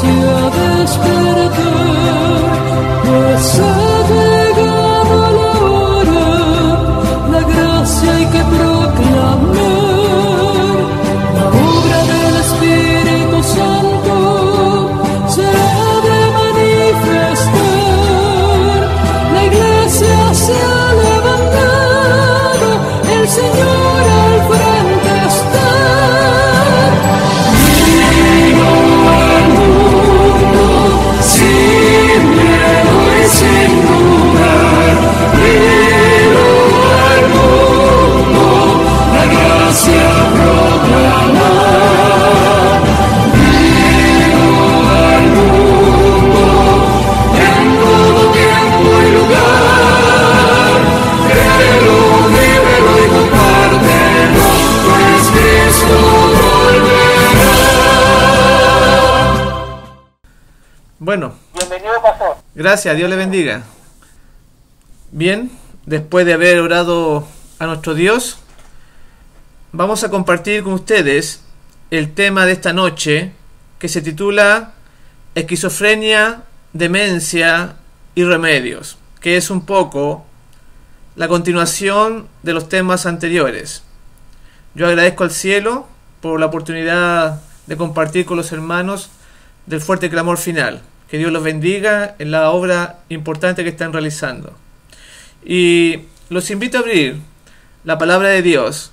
a despertar, pues ha llegado la hora, la gracia hay que proclamar, la obra del Espíritu Santo se ha de manifestar, la iglesia se ha levantado, el Señor al frente está. Vino al mundo sin miedo y sin dudar, vino al mundo la gracia proclamar, vino al mundo en todo tiempo y lugar, créelo, vívelo y compártelo, pues Cristo volverá. Bueno, Bienvenido, pastor. gracias, Dios le bendiga. Bien, después de haber orado a nuestro Dios, vamos a compartir con ustedes el tema de esta noche, que se titula Esquizofrenia, Demencia y Remedios, que es un poco la continuación de los temas anteriores. Yo agradezco al cielo por la oportunidad de compartir con los hermanos del fuerte clamor final. Que Dios los bendiga en la obra importante que están realizando. Y los invito a abrir la palabra de Dios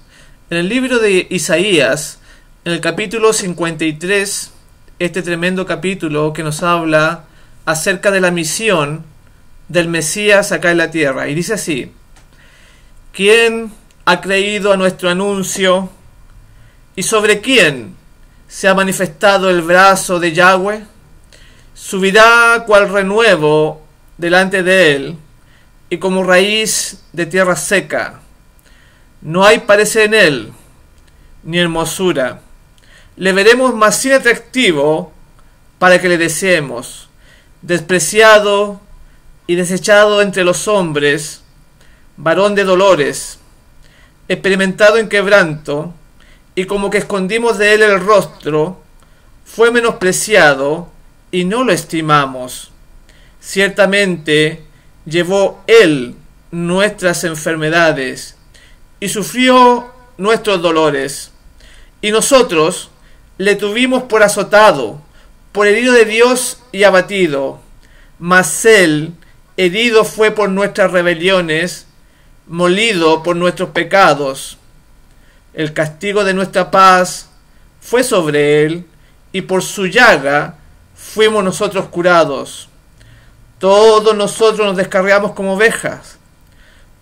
en el libro de Isaías, en el capítulo 53, este tremendo capítulo que nos habla acerca de la misión del Mesías acá en la tierra. Y dice así: ¿quién ha creído a nuestro anuncio? ¿Y sobre quién se ha manifestado el brazo de Yahweh? Subirá cual renuevo delante de él, y como raíz de tierra seca. No hay parecer en él, ni hermosura. Le veremos más sin atractivo para que le deseemos. Despreciado y desechado entre los hombres, varón de dolores, experimentado en quebranto, y como que escondimos de él el rostro, fue menospreciado y no lo estimamos. Ciertamente llevó él nuestras enfermedades y sufrió nuestros dolores, y nosotros le tuvimos por azotado, por herido de Dios y abatido. Mas él herido fue por nuestras rebeliones, molido por nuestros pecados. El castigo de nuestra paz fue sobre él, y por su llaga fuimos nosotros curados. Todos nosotros nos descargamos como ovejas,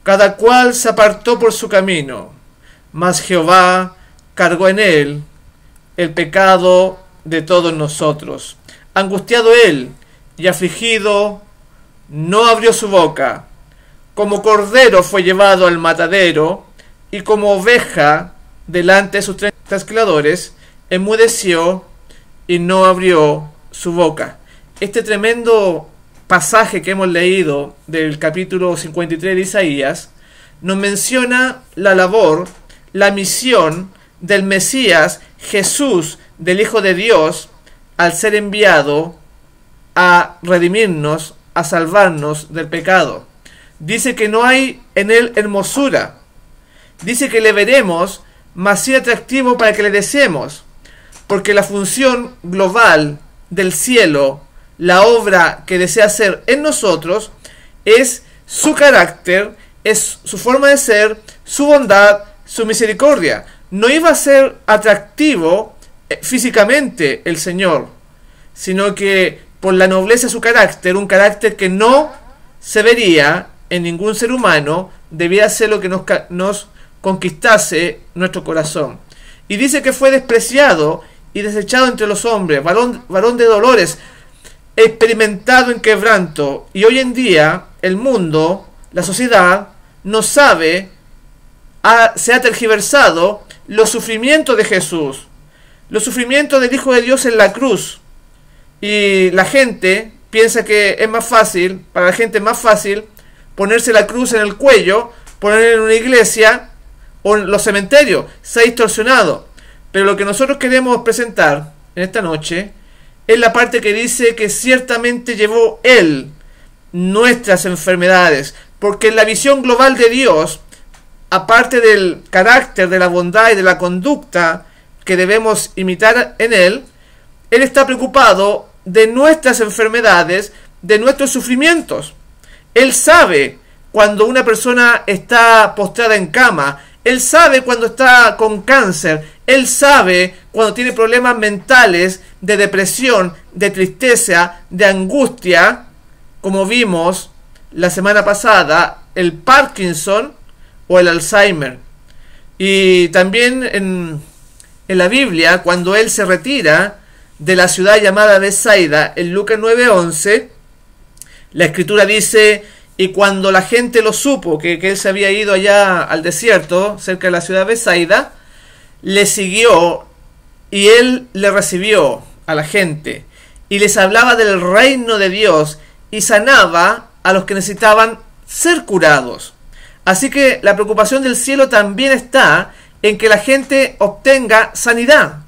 cada cual se apartó por su camino, mas Jehová cargó en él el pecado de todos nosotros. Angustiado él y afligido, no abrió su boca. Como cordero fue llevado al matadero, y como oveja delante de sus trasquiladores, enmudeció y no abrió su boca. Este tremendo pasaje que hemos leído del capítulo 53 de Isaías nos menciona la labor, la misión del Mesías, Jesús, del Hijo de Dios, al ser enviado a redimirnos, a salvarnos del pecado. Dice que no hay en él hermosura. Dice que le veremos, mas sí atractivo para que le deseemos. Porque la función global del cielo, la obra que desea hacer en nosotros, es su carácter, es su forma de ser, su bondad, su misericordia. No iba a ser atractivo físicamente el Señor, sino que por la nobleza de su carácter, un carácter que no se vería en ningún ser humano, debía ser lo que nos conquistase nuestro corazón. Y dice que fue despreciado y desechado entre los hombres, varón de dolores, experimentado en quebranto. Y hoy en día el mundo, la sociedad, no sabe, se ha tergiversado los sufrimientos de Jesús, los sufrimientos del Hijo de Dios en la cruz. Y la gente piensa que es más fácil, para la gente es más fácil ponerse la cruz en el cuello, ponerla en una iglesia o en los cementerios. Se ha distorsionado. Pero lo que nosotros queremos presentar en esta noche es la parte que dice que ciertamente llevó Él nuestras enfermedades, porque en la visión global de Dios, aparte del carácter, de la bondad y de la conducta que debemos imitar en Él, Él está preocupado de nuestras enfermedades, de nuestros sufrimientos. Él sabe cuando una persona está postrada en cama, Él sabe cuando está con cáncer, Él sabe cuando tiene problemas mentales, de depresión, de tristeza, de angustia, como vimos la semana pasada, el Parkinson o el Alzheimer. Y también en la Biblia, cuando Él se retira de la ciudad llamada Betsaida, en Lucas 9:11, la Escritura dice: y cuando la gente lo supo, que Él se había ido allá al desierto, cerca de la ciudad de Betsaida, le siguió y Él le recibió a la gente y les hablaba del reino de Dios y sanaba a los que necesitaban ser curados. Así que la preocupación del cielo también está en que la gente obtenga sanidad.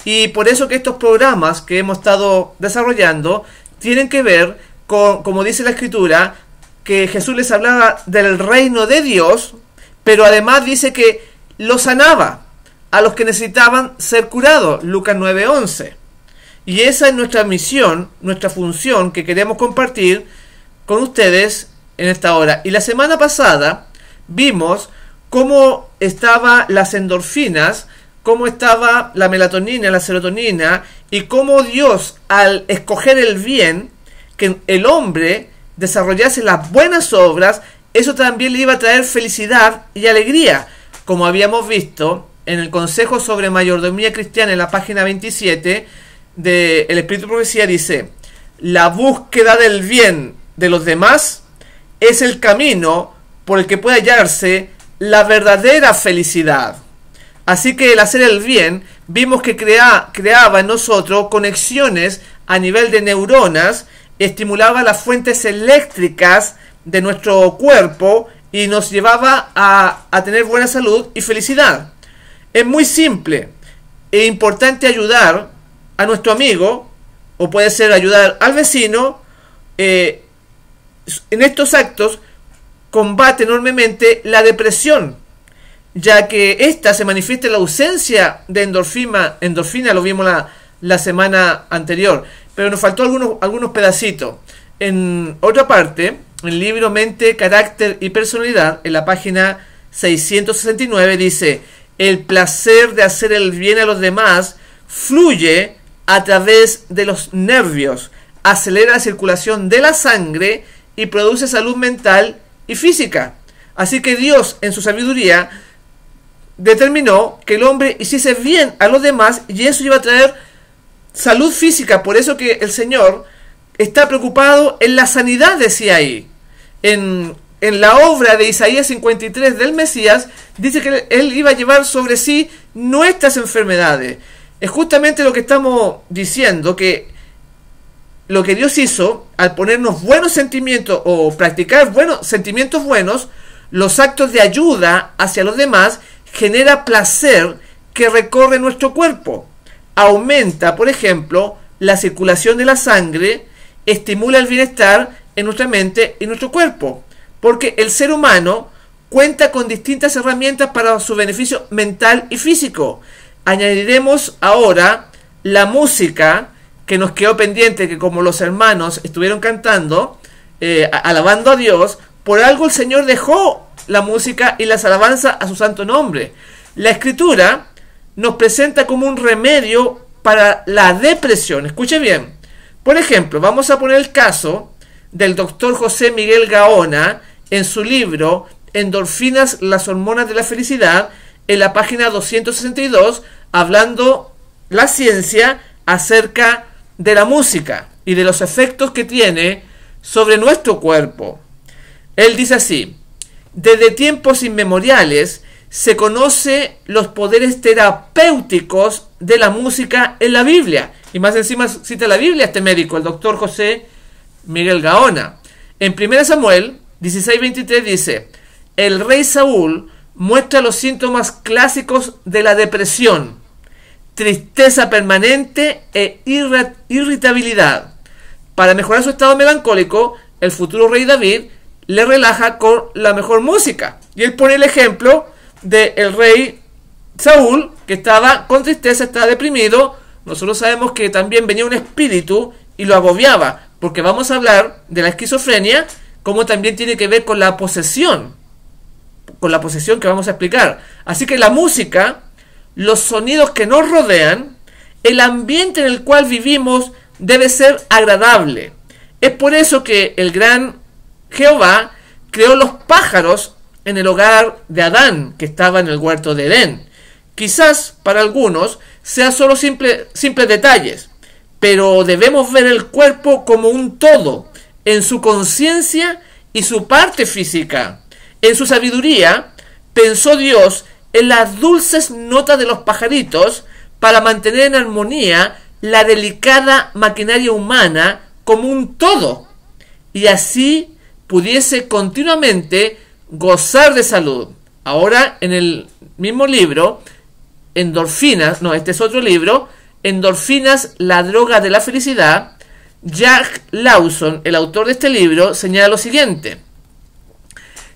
Y por eso que estos programas que hemos estado desarrollando tienen que ver con, como dice la Escritura, que Jesús les hablaba del reino de Dios, pero además dice que lo sanaba a los que necesitaban ser curados, Lucas 9:11. Y esa es nuestra misión, nuestra función que queremos compartir con ustedes en esta hora. Y la semana pasada vimos cómo estaban las endorfinas, cómo estaba la melatonina, la serotonina, y cómo Dios, al escoger el bien, que el hombre desarrollase las buenas obras, eso también le iba a traer felicidad y alegría, como habíamos visto en el Consejo sobre Mayordomía Cristiana, en la página 27 de El Espíritu de Profecía. Dice: la búsqueda del bien de los demás es el camino por el que puede hallarse la verdadera felicidad. Así que el hacer el bien, vimos que creaba en nosotros conexiones a nivel de neuronas, estimulaba las fuentes eléctricas de nuestro cuerpo y nos llevaba a tener buena salud y felicidad. Es muy simple e importante ayudar a nuestro amigo, o puede ser ayudar al vecino. En estos actos combate enormemente la depresión, ya que ésta se manifiesta en la ausencia de endorfina, lo vimos la semana anterior, pero nos faltó algunos pedacitos. En otra parte, en el libro Mente, Carácter y Personalidad, en la página 669, dice: el placer de hacer el bien a los demás fluye a través de los nervios, acelera la circulación de la sangre y produce salud mental y física. Así que Dios, en su sabiduría, determinó que el hombre hiciese bien a los demás, y eso iba a traer salud física. Por eso que el Señor está preocupado en la sanidad, decía ahí. En la obra de Isaías 53 del Mesías, dice que Él iba a llevar sobre sí nuestras enfermedades. Es justamente lo que estamos diciendo, que lo que Dios hizo al ponernos buenos sentimientos o practicar sentimientos buenos, los actos de ayuda hacia los demás, genera placer que recorre nuestro cuerpo. Aumenta, por ejemplo, la circulación de la sangre, estimula el bienestar en nuestra mente y nuestro cuerpo, porque el ser humano cuenta con distintas herramientas para su beneficio mental y físico. Añadiremos ahora la música, que nos quedó pendiente, que como los hermanos estuvieron cantando, alabando a Dios, por algo el Señor dejó la música y las alabanzas a su santo nombre. La Escritura nos presenta como un remedio para la depresión. Escuche bien. Por ejemplo, vamos a poner el caso del doctor José Miguel Gaona en su libro Endorfinas, las hormonas de la felicidad, en la página 262, hablando la ciencia acerca de la música y de los efectos que tiene sobre nuestro cuerpo. Él dice así: desde tiempos inmemoriales se conoce los poderes terapéuticos de la música en la Biblia. Y más encima cita la Biblia este médico, el doctor José Miguel Gaona. En 1 Samuel 16:23 dice: el rey Saúl muestra los síntomas clásicos de la depresión. tristeza permanente e irritabilidad. Para mejorar su estado melancólico, el futuro rey David le relaja con la mejor música. Y él pone el ejemplo del rey Saúl, que estaba con tristeza, estaba deprimido. Nosotros sabemos que también venía un espíritu y lo agobiaba, porque vamos a hablar de la esquizofrenia, como también tiene que ver con la posesión que vamos a explicar. Así que la música, los sonidos que nos rodean, el ambiente en el cual vivimos debe ser agradable. Es por eso que el gran Jehová creó los pájaros en el hogar de Adán, que estaba en el huerto de Edén. Quizás para algunos sea solo simples detalles, pero debemos ver el cuerpo como un todo, en su conciencia y su parte física. En su sabiduría, pensó Dios en las dulces notas de los pajaritos para mantener en armonía la delicada maquinaria humana como un todo, y así pudiese continuamente gozar de salud. Ahora, en el mismo libro, Endorfinas, este es otro libro, Endorfinas, la droga de la felicidad, Jack Lawson, el autor de este libro, señala lo siguiente.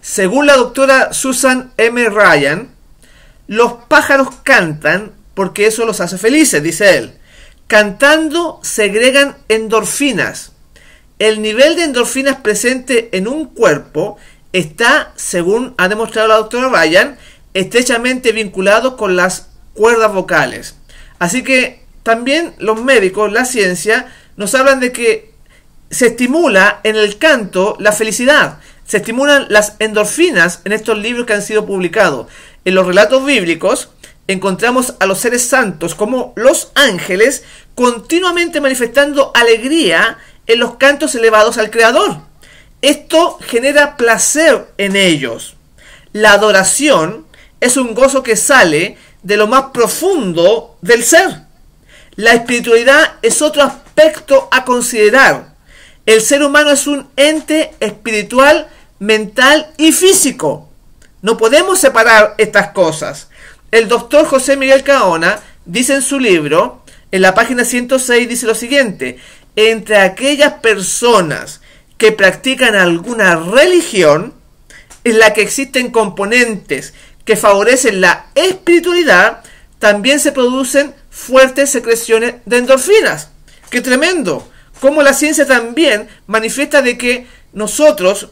Según la doctora Susan M. Ryan, los pájaros cantan porque eso los hace felices, dice él. Cantando segregan endorfinas. El nivel de endorfinas presente en un cuerpo está, según ha demostrado la doctora Ryan, estrechamente vinculado con las cuerdas vocales. Así que también los médicos, la ciencia, nos hablan de que se estimula en el canto la felicidad. Se estimulan las endorfinas en estos libros que han sido publicados. En los relatos bíblicos encontramos a los seres santos como los ángeles continuamente manifestando alegría en los cantos elevados al Creador. Esto genera placer en ellos. La adoración es un gozo que sale de lo más profundo del ser. La espiritualidad es otro aspecto a considerar. El ser humano es un ente espiritual, mental y físico. No podemos separar estas cosas. El doctor José Miguel Gaona dice en su libro, en la página 106, dice lo siguiente: entre aquellas personas que practican alguna religión en la que existen componentes que favorecen la espiritualidad, también se producen fuertes secreciones de endorfinas. ¡Qué tremendo! Como la ciencia también manifiesta de que nosotros,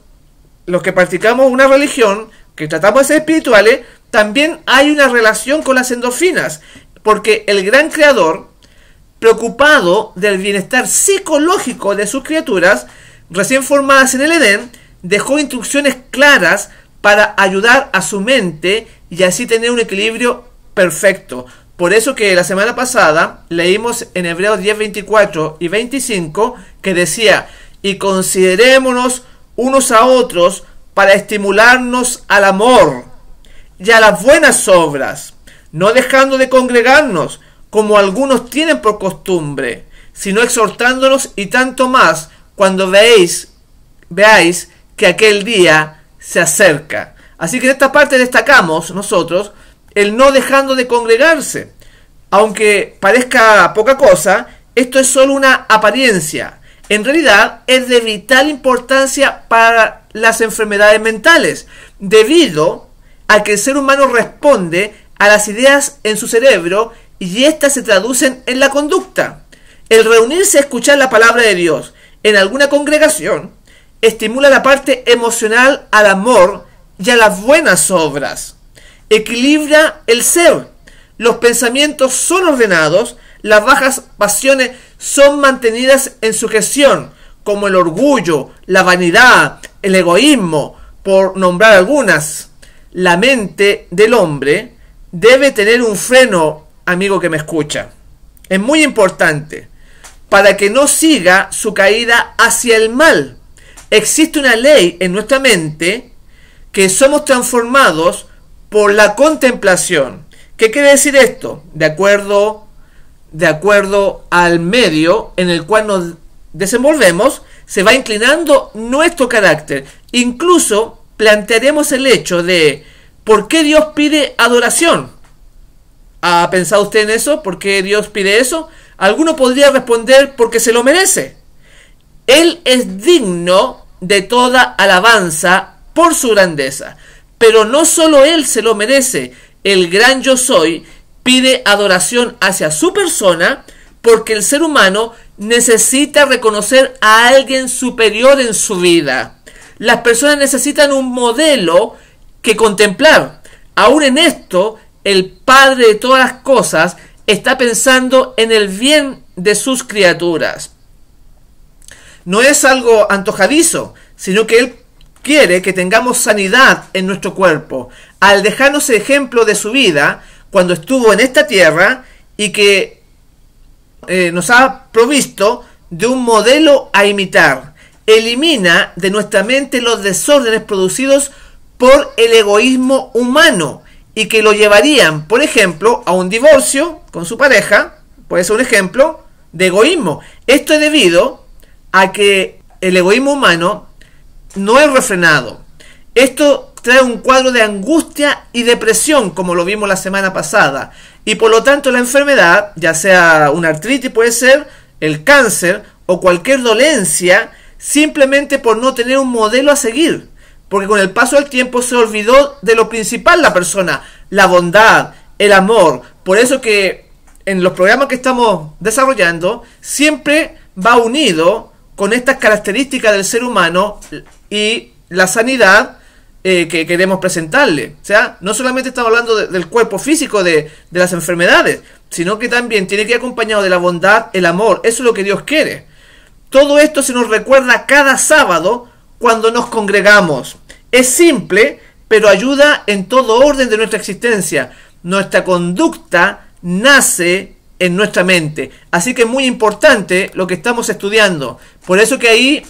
los que practicamos una religión, que tratamos de ser espirituales, también hay una relación con las endorfinas, porque el gran creador, preocupado del bienestar psicológico de sus criaturas, recién formadas en el Edén, dejó instrucciones claras para ayudar a su mente y así tener un equilibrio perfecto. Por eso que la semana pasada leímos en Hebreos 10, 24 y 25 que decía: y considerémonos unos a otros para estimularnos al amor y a las buenas obras, no dejando de congregarnos como algunos tienen por costumbre, sino exhortándonos, y tanto más cuando veáis que aquel día se acerca. Así que en esta parte destacamos nosotros el no dejando de congregarse. Aunque parezca poca cosa, esto es solo una apariencia. En realidad es de vital importancia para las enfermedades mentales, debido a que el ser humano responde a las ideas en su cerebro y éstas se traducen en la conducta. El reunirse a escuchar la palabra de Dios en alguna congregación estimula la parte emocional al amor y a las buenas obras. Equilibra el ser. Los pensamientos son ordenados, las bajas pasiones son mantenidas en sujeción, como el orgullo, la vanidad, el egoísmo, por nombrar algunas. La mente del hombre debe tener un freno, amigo que me escucha. Es muy importante, para que no siga su caída hacia el mal. Existe una ley en nuestra mente que somos transformados por la contemplación. ¿Qué quiere decir esto? De acuerdo al medio en el cual nos desenvolvemos, se va inclinando nuestro carácter. Incluso plantearemos el hecho de ¿por qué Dios pide adoración? ¿Ha pensado usted en eso? ¿Por qué Dios pide eso? Alguno podría responder porque se lo merece. Él es digno de toda alabanza por su grandeza. Pero no solo Él se lo merece. El gran yo soy pide adoración hacia su persona porque el ser humano necesita reconocer a alguien superior en su vida. Las personas necesitan un modelo que contemplar. Aún en esto, el Padre de todas las cosas está pensando en el bien de sus criaturas. No es algo antojadizo, sino que Él quiere que tengamos sanidad en nuestro cuerpo, al dejarnos el ejemplo de su vida cuando estuvo en esta tierra y que nos ha provisto de un modelo a imitar. Elimina de nuestra mente los desórdenes producidos por el egoísmo humano y que lo llevarían, por ejemplo, a un divorcio con su pareja. Puede ser un ejemplo de egoísmo. Esto es debido a que el egoísmo humano no es refrenado. Esto trae un cuadro de angustia y depresión, como lo vimos la semana pasada, y por lo tanto la enfermedad, ya sea una artritis, puede ser el cáncer o cualquier dolencia, simplemente por no tener un modelo a seguir, porque con el paso del tiempo se olvidó de lo principal la persona, la bondad, el amor. Por eso que en los programas que estamos desarrollando siempre va unido con estas características del ser humano y la sanidad que queremos presentarle. O sea, no solamente estamos hablando del cuerpo físico de las enfermedades, sino que también tiene que ir acompañado de la bondad, el amor. Eso es lo que Dios quiere. Todo esto se nos recuerda cada sábado cuando nos congregamos. Es simple, pero ayuda en todo orden de nuestra existencia. Nuestra conducta nace en nuestra mente. Así que es muy importante lo que estamos estudiando. Por eso que ahí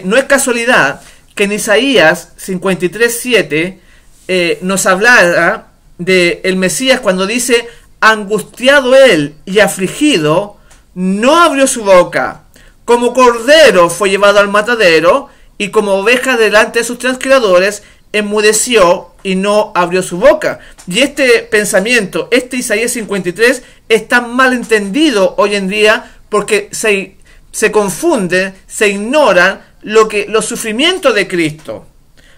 no es casualidad que en Isaías 53:7 nos hablara de el Mesías cuando dice: angustiado él y afligido, no abrió su boca. Como cordero fue llevado al matadero, y como oveja delante de sus transcriadores, enmudeció y no abrió su boca. Y este pensamiento, este Isaías 53, está mal entendido hoy en día porque se confunde, se ignora los sufrimientos de Cristo,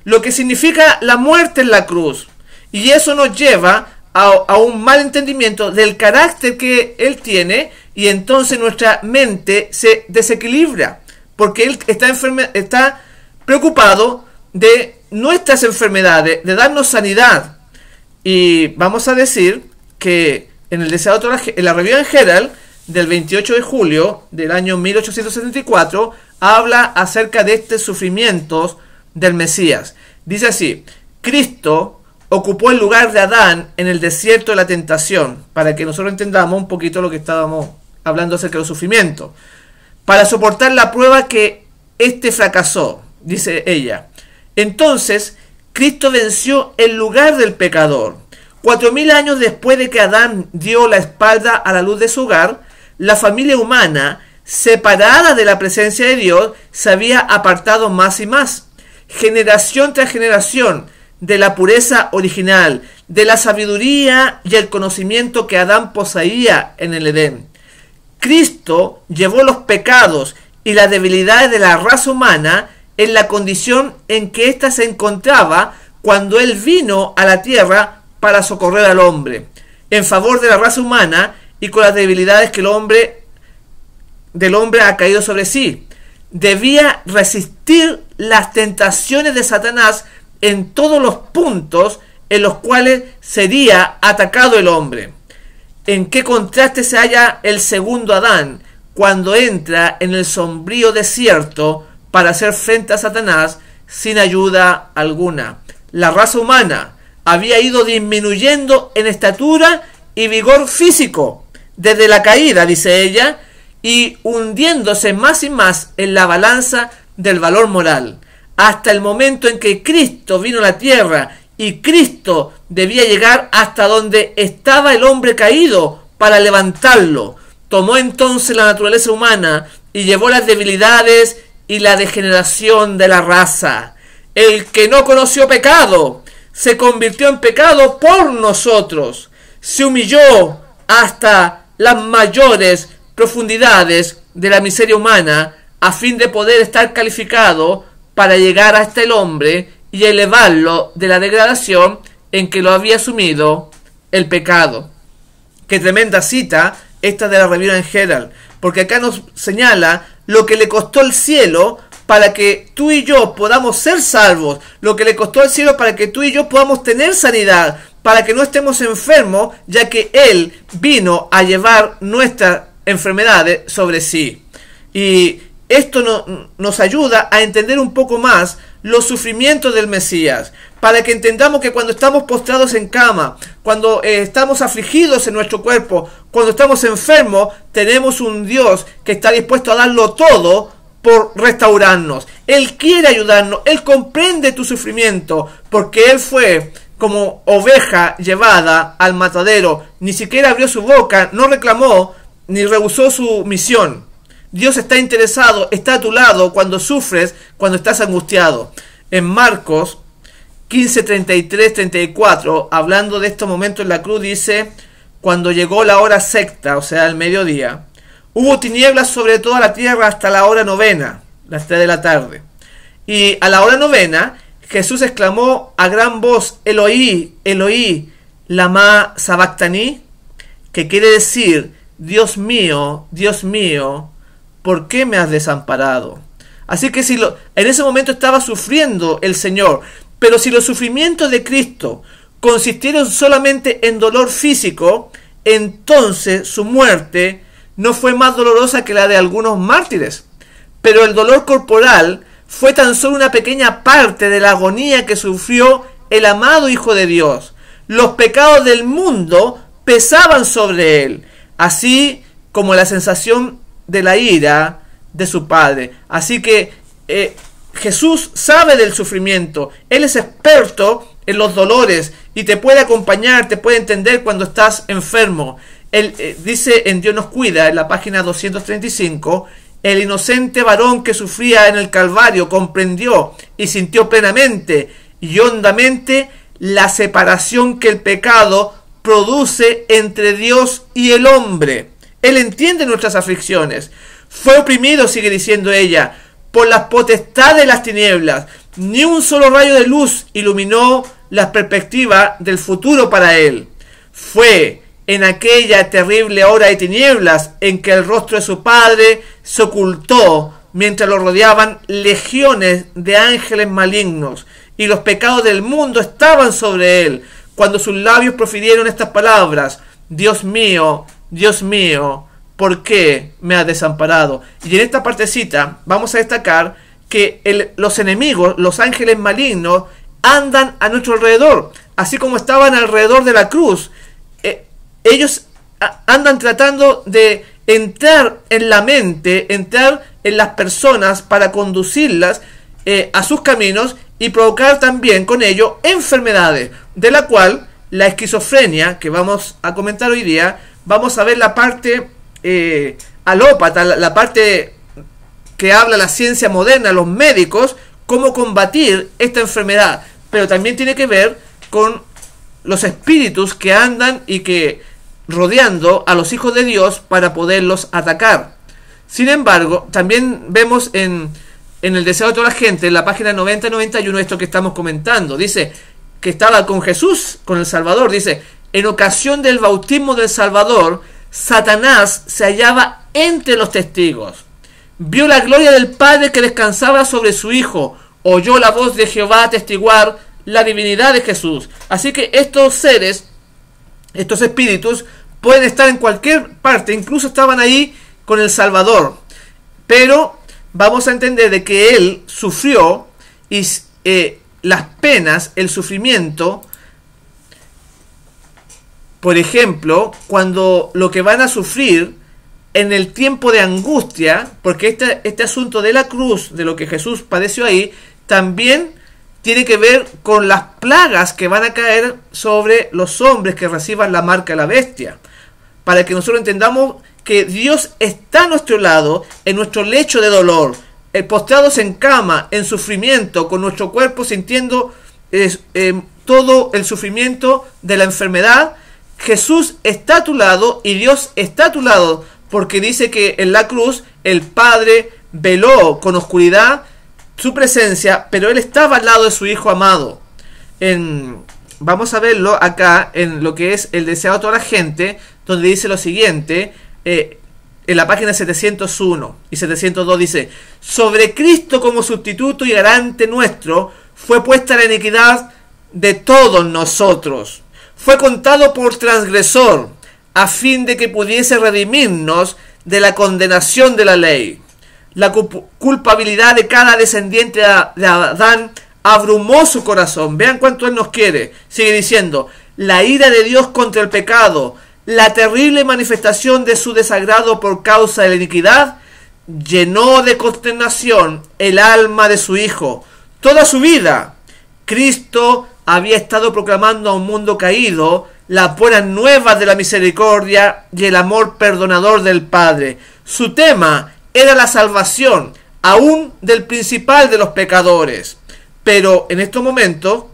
lo que significa la muerte en la cruz. Y eso nos lleva a un mal entendimiento del carácter que Él tiene, y entonces nuestra mente se desequilibra, porque Él está preocupado de nuestras enfermedades, de darnos sanidad. Y vamos a decir que en la Review and Herald del 28 de julio del año 1874 habla acerca de estos sufrimientos del Mesías. Dice así: Cristo ocupó el lugar de Adán en el desierto de la tentación, para que nosotros entendamos un poquito lo que estábamos hablando acerca de los sufrimientos, para soportar la prueba que éste fracasó, dice ella. Entonces Cristo venció el lugar del pecador. 4000 años después de que Adán dio la espalda a la luz de su hogar, la familia humana, separada de la presencia de Dios, se había apartado más y más, generación tras generación, de la pureza original, de la sabiduría y el conocimiento que Adán poseía en el Edén. Cristo llevó los pecados y las debilidades de la raza humana en la condición en que ésta se encontraba cuando Él vino a la tierra para socorrer al hombre, en favor de la raza humana y con las debilidades que del hombre ha caído sobre sí. Debía resistir las tentaciones de Satanás en todos los puntos en los cuales sería atacado el hombre. ¿En qué contraste se halla el segundo Adán cuando entra en el sombrío desierto para hacer frente a Satanás sin ayuda alguna? La raza humana había ido disminuyendo en estatura y vigor físico desde la caída, dice ella, y hundiéndose más y más en la balanza del valor moral, hasta el momento en que Cristo vino a la tierra y Cristo debía llegar hasta donde estaba el hombre caído para levantarlo. Tomó entonces la naturaleza humana y llevó las debilidades y la degeneración de la raza. El que no conoció pecado se convirtió en pecado por nosotros. Se humilló hasta las mayores profundidades de la miseria humana a fin de poder estar calificado para llegar hasta el hombre y elevarlo de la degradación en que lo había sumido el pecado. Qué tremenda cita esta de la Revival Herald, porque acá nos señala lo que le costó el cielo para que tú y yo podamos ser salvos, lo que le costó el cielo para que tú y yo podamos tener sanidad, para que no estemos enfermos, ya que Él vino a llevar nuestras enfermedades sobre sí. Y esto nos ayuda a entender un poco más los sufrimientos del Mesías, para que entendamos que cuando estamos postrados en cama, cuando estamos afligidos en nuestro cuerpo, cuando estamos enfermos, tenemos un Dios que está dispuesto a darlo todo por restaurarnos. Él quiere ayudarnos, Él comprende tu sufrimiento, porque Él fue como oveja llevada al matadero, ni siquiera abrió su boca, no reclamó ni rehusó su misión. Dios está interesado, está a tu lado cuando sufres, cuando estás angustiado. En Marcos 15, 33, 34, hablando de estos momentos en la cruz, dice: cuando llegó la hora sexta, o sea, el mediodía, hubo tinieblas sobre toda la tierra hasta la hora novena, las 3 de la tarde. Y a la hora novena, Jesús exclamó a gran voz: Eloí, Eloí, lama sabactani, que quiere decir: Dios mío, ¿por qué me has desamparado? Así que en ese momento estaba sufriendo el Señor, pero si los sufrimientos de Cristo consistieron solamente en dolor físico, entonces su muerte no fue más dolorosa que la de algunos mártires. Pero el dolor corporal fue tan solo una pequeña parte de la agonía que sufrió el amado Hijo de Dios. Los pecados del mundo pesaban sobre él, así como la sensación de la ira de su Padre. Así que Jesús sabe del sufrimiento, Él es experto en los dolores y te puede acompañar, te puede entender cuando estás enfermo. Él dice en Dios nos cuida, en la página 235, el inocente varón que sufría en el Calvario comprendió y sintió plenamente y hondamente la separación que el pecado produce entre Dios y el hombre. Él entiende nuestras aflicciones. Fue oprimido, sigue diciendo ella, por las potestades de las tinieblas. Ni un solo rayo de luz iluminó la perspectiva del futuro para él. Fue en aquella terrible hora de tinieblas en que el rostro de su Padre se ocultó mientras lo rodeaban legiones de ángeles malignos y los pecados del mundo estaban sobre él, cuando sus labios profirieron estas palabras: Dios mío, ¿por qué me has desamparado? Y en esta partecita vamos a destacar que los enemigos, los ángeles malignos, andan a nuestro alrededor, así como estaban alrededor de la cruz. Ellos andan tratando de entrar en la mente, entrar en las personas para conducirlas a sus caminos y provocar también con ello enfermedades, de la cual la esquizofrenia, que vamos a comentar hoy día, vamos a ver la parte alópata, la parte que habla la ciencia moderna, los médicos, cómo combatir esta enfermedad, pero también tiene que ver con los espíritus que andan y que rodeando a los hijos de Dios para poderlos atacar. Sin embargo, también vemos en el deseo de toda la gente, en la página 90-91, esto que estamos comentando. Dice que estaba con Jesús, con el Salvador. Dice: en ocasión del bautismo del Salvador, Satanás se hallaba entre los testigos. Vio la gloria del Padre que descansaba sobre su Hijo. Oyó la voz de Jehová atestiguar la divinidad de Jesús. Así que estos seres, estos espíritus, pueden estar en cualquier parte. Incluso estaban ahí con el Salvador. Pero vamos a entender de que Él sufrió y las penas, el sufrimiento. Por ejemplo, cuando lo que van a sufrir en el tiempo de angustia, porque este asunto de la cruz, de lo que Jesús padeció ahí, también tiene que ver con las plagas que van a caer sobre los hombres que reciban la marca de la bestia. Para que nosotros entendamos que Dios está a nuestro lado, en nuestro lecho de dolor, postrados en cama, en sufrimiento, con nuestro cuerpo sintiendo todo el sufrimiento de la enfermedad, Jesús está a tu lado y Dios está a tu lado, porque dice que en la cruz el Padre veló con oscuridad su presencia, pero Él estaba al lado de su Hijo amado. Vamos a verlo acá en lo que es el deseado de toda la gente, donde dice lo siguiente, en la página 701 y 702 dice: sobre Cristo como sustituto y garante nuestro fue puesta la iniquidad de todos nosotros. Fue contado por transgresor, a fin de que pudiese redimirnos de la condenación de la ley. La culpabilidad de cada descendiente de Adán abrumó su corazón. Vean cuánto Él nos quiere. Sigue diciendo: la ira de Dios contra el pecado, la terrible manifestación de su desagrado por causa de la iniquidad, llenó de consternación el alma de su Hijo. Toda su vida, Cristo había estado proclamando a un mundo caído las buenas nuevas de la misericordia y el amor perdonador del Padre. Su tema era la salvación, aún del principal de los pecadores. Pero en estos momentos,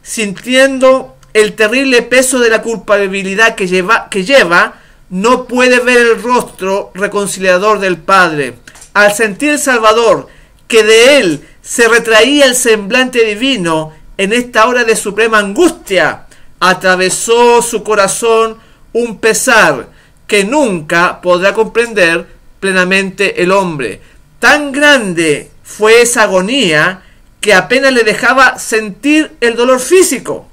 sintiendo el terrible peso de la culpabilidad que lleva, no puede ver el rostro reconciliador del Padre. Al sentir el Salvador que de Él se retraía el semblante divino, en esta hora de suprema angustia, atravesó su corazón un pesar que nunca podrá comprender plenamente el hombre. Tan grande fue esa agonía que apenas le dejaba sentir el dolor físico.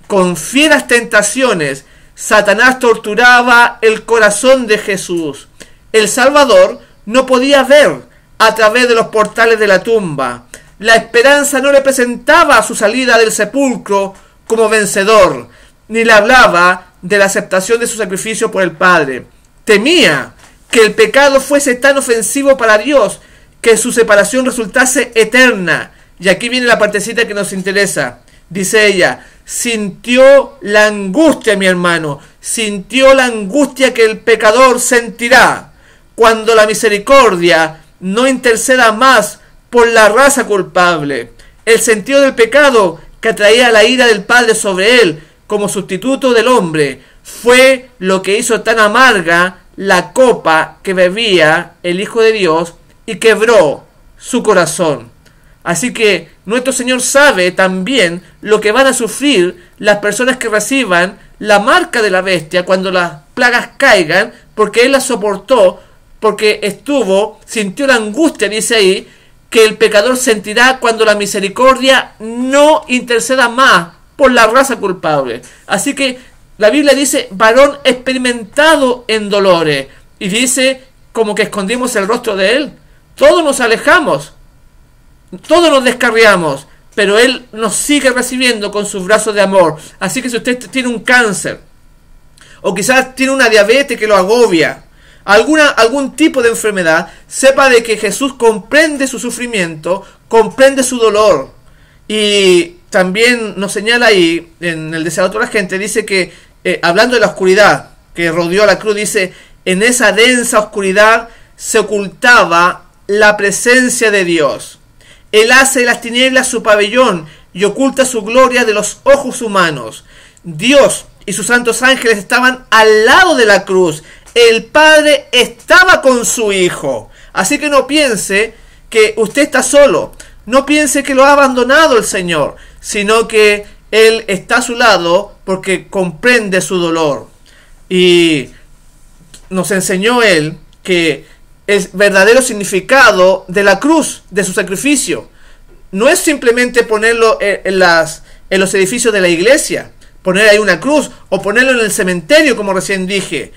Con fieras tentaciones, Satanás torturaba el corazón de Jesús. El Salvador no podía ver a través de los portales de la tumba. La esperanza no le presentaba su salida del sepulcro como vencedor, ni le hablaba de la aceptación de su sacrificio por el Padre. Temía que el pecado fuese tan ofensivo para Dios que su separación resultase eterna. Y aquí viene la partecita que nos interesa. Dice ella: sintió la angustia, mi hermano, sintió la angustia que el pecador sentirá cuando la misericordia no interceda más por la raza culpable. El sentido del pecado que atraía la ira del Padre sobre él como sustituto del hombre fue lo que hizo tan amarga la copa que bebía el Hijo de Dios y quebró su corazón. Así que nuestro Señor sabe también lo que van a sufrir las personas que reciban la marca de la bestia cuando las plagas caigan, porque Él las soportó, porque sintió la angustia, dice ahí, que el pecador sentirá cuando la misericordia no interceda más por la raza culpable. Así que la Biblia dice varón experimentado en dolores, y dice como que escondimos el rostro de Él. Todos nos alejamos, todos nos descarriamos, pero Él nos sigue recibiendo con sus brazos de amor. Así que si usted tiene un cáncer, o quizás tiene una diabetes que lo agobia, algún tipo de enfermedad, sepa de que Jesús comprende su sufrimiento, comprende su dolor. Y también nos señala ahí, en el deseado de toda la gente, dice que, hablando de la oscuridad que rodeó la cruz, dice: en esa densa oscuridad se ocultaba la presencia de Dios. Él hace de las tinieblas su pabellón y oculta su gloria de los ojos humanos. Dios y sus santos ángeles estaban al lado de la cruz. El Padre estaba con su Hijo. Así que no piense que usted está solo. No piense que lo ha abandonado el Señor, sino que Él está a su lado porque comprende su dolor. Y nos enseñó Él que el verdadero significado de la cruz, de su sacrificio, no es simplemente ponerlo en los edificios de la iglesia, poner ahí una cruz, o ponerlo en el cementerio, como recién dije,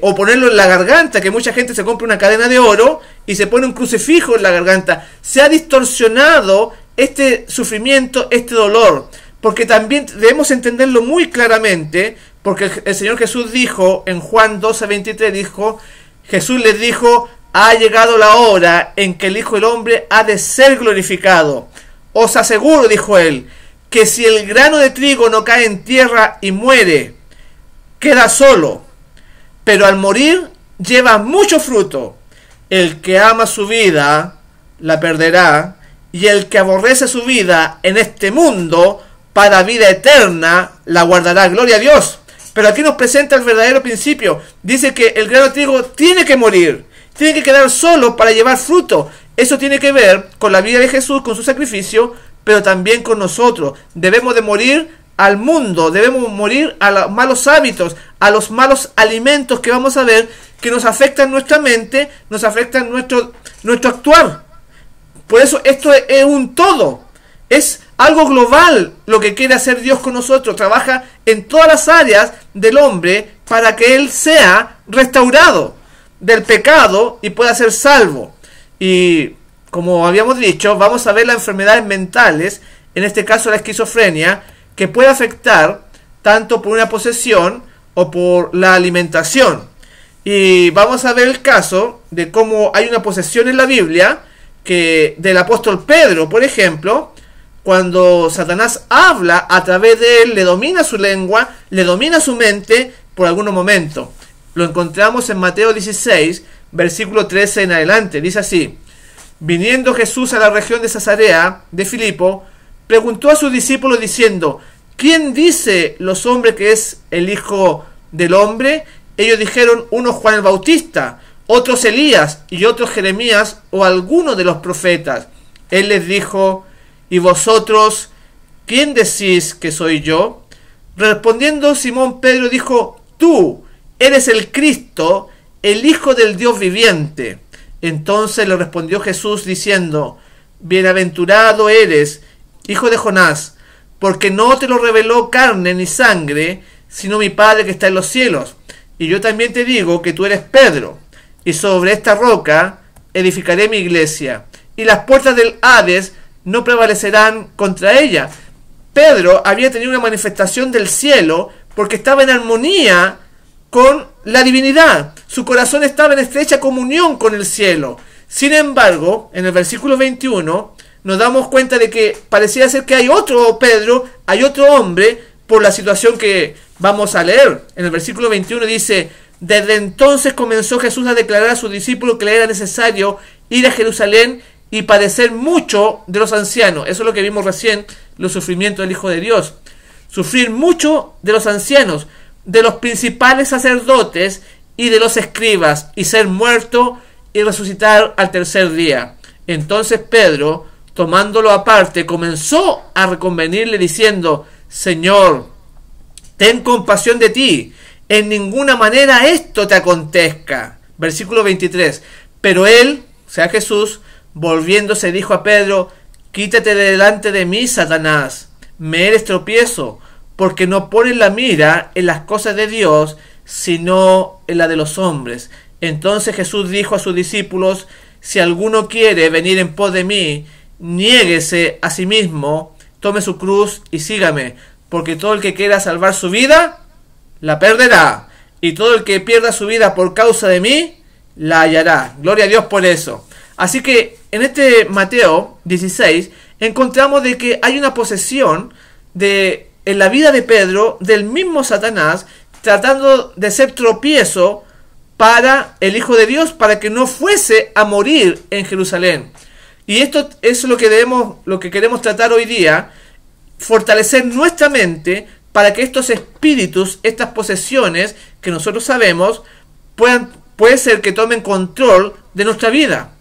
o ponerlo en la garganta, que mucha gente se compra una cadena de oro y se pone un crucifijo en la garganta. Se ha distorsionado este sufrimiento, este dolor, porque también debemos entenderlo muy claramente, porque el Señor Jesús dijo en Juan 12:23, Jesús les dijo: ha llegado la hora en que el Hijo del Hombre ha de ser glorificado. Os aseguro, dijo Él, que si el grano de trigo no cae en tierra y muere, queda solo, pero al morir lleva mucho fruto. El que ama su vida la perderá, y el que aborrece su vida en este mundo para vida eterna la guardará. Gloria a Dios. Pero aquí nos presenta el verdadero principio. Dice que el grano de trigo tiene que morir, tiene que quedar solo para llevar fruto. Eso tiene que ver con la vida de Jesús, con su sacrificio, pero también con nosotros. Debemos de morir al mundo, debemos morir a los malos hábitos, a los malos alimentos que vamos a ver, que nos afectan nuestra mente, nos afectan nuestro actuar. Por eso esto es un todo, es algo global lo que quiere hacer Dios con nosotros. Trabaja en todas las áreas del hombre para que él sea restaurado del pecado y pueda ser salvo. Y como habíamos dicho, vamos a ver las enfermedades mentales, en este caso la esquizofrenia, que puede afectar tanto por una posesión o por la alimentación. Y vamos a ver el caso de cómo hay una posesión en la Biblia, que del apóstol Pedro, por ejemplo, cuando Satanás habla a través de él, le domina su lengua, le domina su mente por algunos momentos. Lo encontramos en Mateo 16, versículo 13 en adelante. Dice así: viniendo Jesús a la región de Cesarea de Filipo, preguntó a sus discípulos diciendo: ¿quién dice los hombres que es el Hijo del Hombre? Ellos dijeron: unos Juan el Bautista, otros Elías, y otros Jeremías o alguno de los profetas. Él les dijo: ¿y vosotros quién decís que soy yo? Respondiendo Simón Pedro dijo: tú eres el Cristo, el Hijo del Dios viviente. Entonces le respondió Jesús diciendo: bienaventurado eres, hijo de Jonás, porque no te lo reveló carne ni sangre, sino mi Padre que está en los cielos. Y yo también te digo que tú eres Pedro, y sobre esta roca edificaré mi iglesia, y las puertas del Hades no prevalecerán contra ella. Pedro había tenido una manifestación del cielo porque estaba en armonía con la divinidad. Su corazón estaba en estrecha comunión con el cielo. Sin embargo, en el versículo 21 nos damos cuenta de que parecía ser que hay otro Pedro, hay otro hombre, por la situación que vamos a leer. En el versículo 21 dice: desde entonces comenzó Jesús a declarar a sus discípulos que le era necesario ir a Jerusalén y padecer mucho de los ancianos. Eso es lo que vimos recién, los sufrimientos del Hijo de Dios. Sufrir mucho de los ancianos, de los principales sacerdotes y de los escribas, y ser muerto y resucitar al tercer día. Entonces Pedro, tomándolo aparte, comenzó a reconvenirle diciendo: Señor, ten compasión de ti, en ninguna manera esto te acontezca. Versículo 23. Pero él, o sea Jesús, volviéndose dijo a Pedro: quítate de delante de mí, Satanás, me eres tropiezo, porque no pones la mira en las cosas de Dios, sino en la de los hombres. Entonces Jesús dijo a sus discípulos: si alguno quiere venir en pos de mí, niéguese a sí mismo, tome su cruz y sígame, porque todo el que quiera salvar su vida, la perderá, y todo el que pierda su vida por causa de mí, la hallará. Gloria a Dios por eso. Así que en este Mateo 16 encontramos de que hay una posesión en la vida de Pedro del mismo Satanás, tratando de ser tropiezo para el Hijo de Dios, para que no fuese a morir en Jerusalén. Y esto es lo que queremos tratar hoy día: fortalecer nuestra mente para que estos espíritus, estas posesiones que nosotros sabemos, puede ser que tomen control de nuestra vida,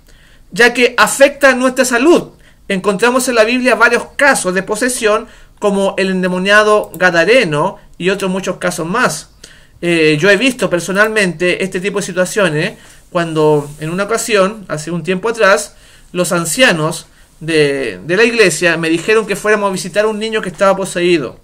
ya que afectan nuestra salud. Encontramos en la Biblia varios casos de posesión, como el endemoniado gadareno y otros muchos casos más. Yo he visto personalmente este tipo de situaciones cuando en una ocasión, hace un tiempo atrás, los ancianos de la iglesia me dijeron que fuéramos a visitar a un niño que estaba poseído.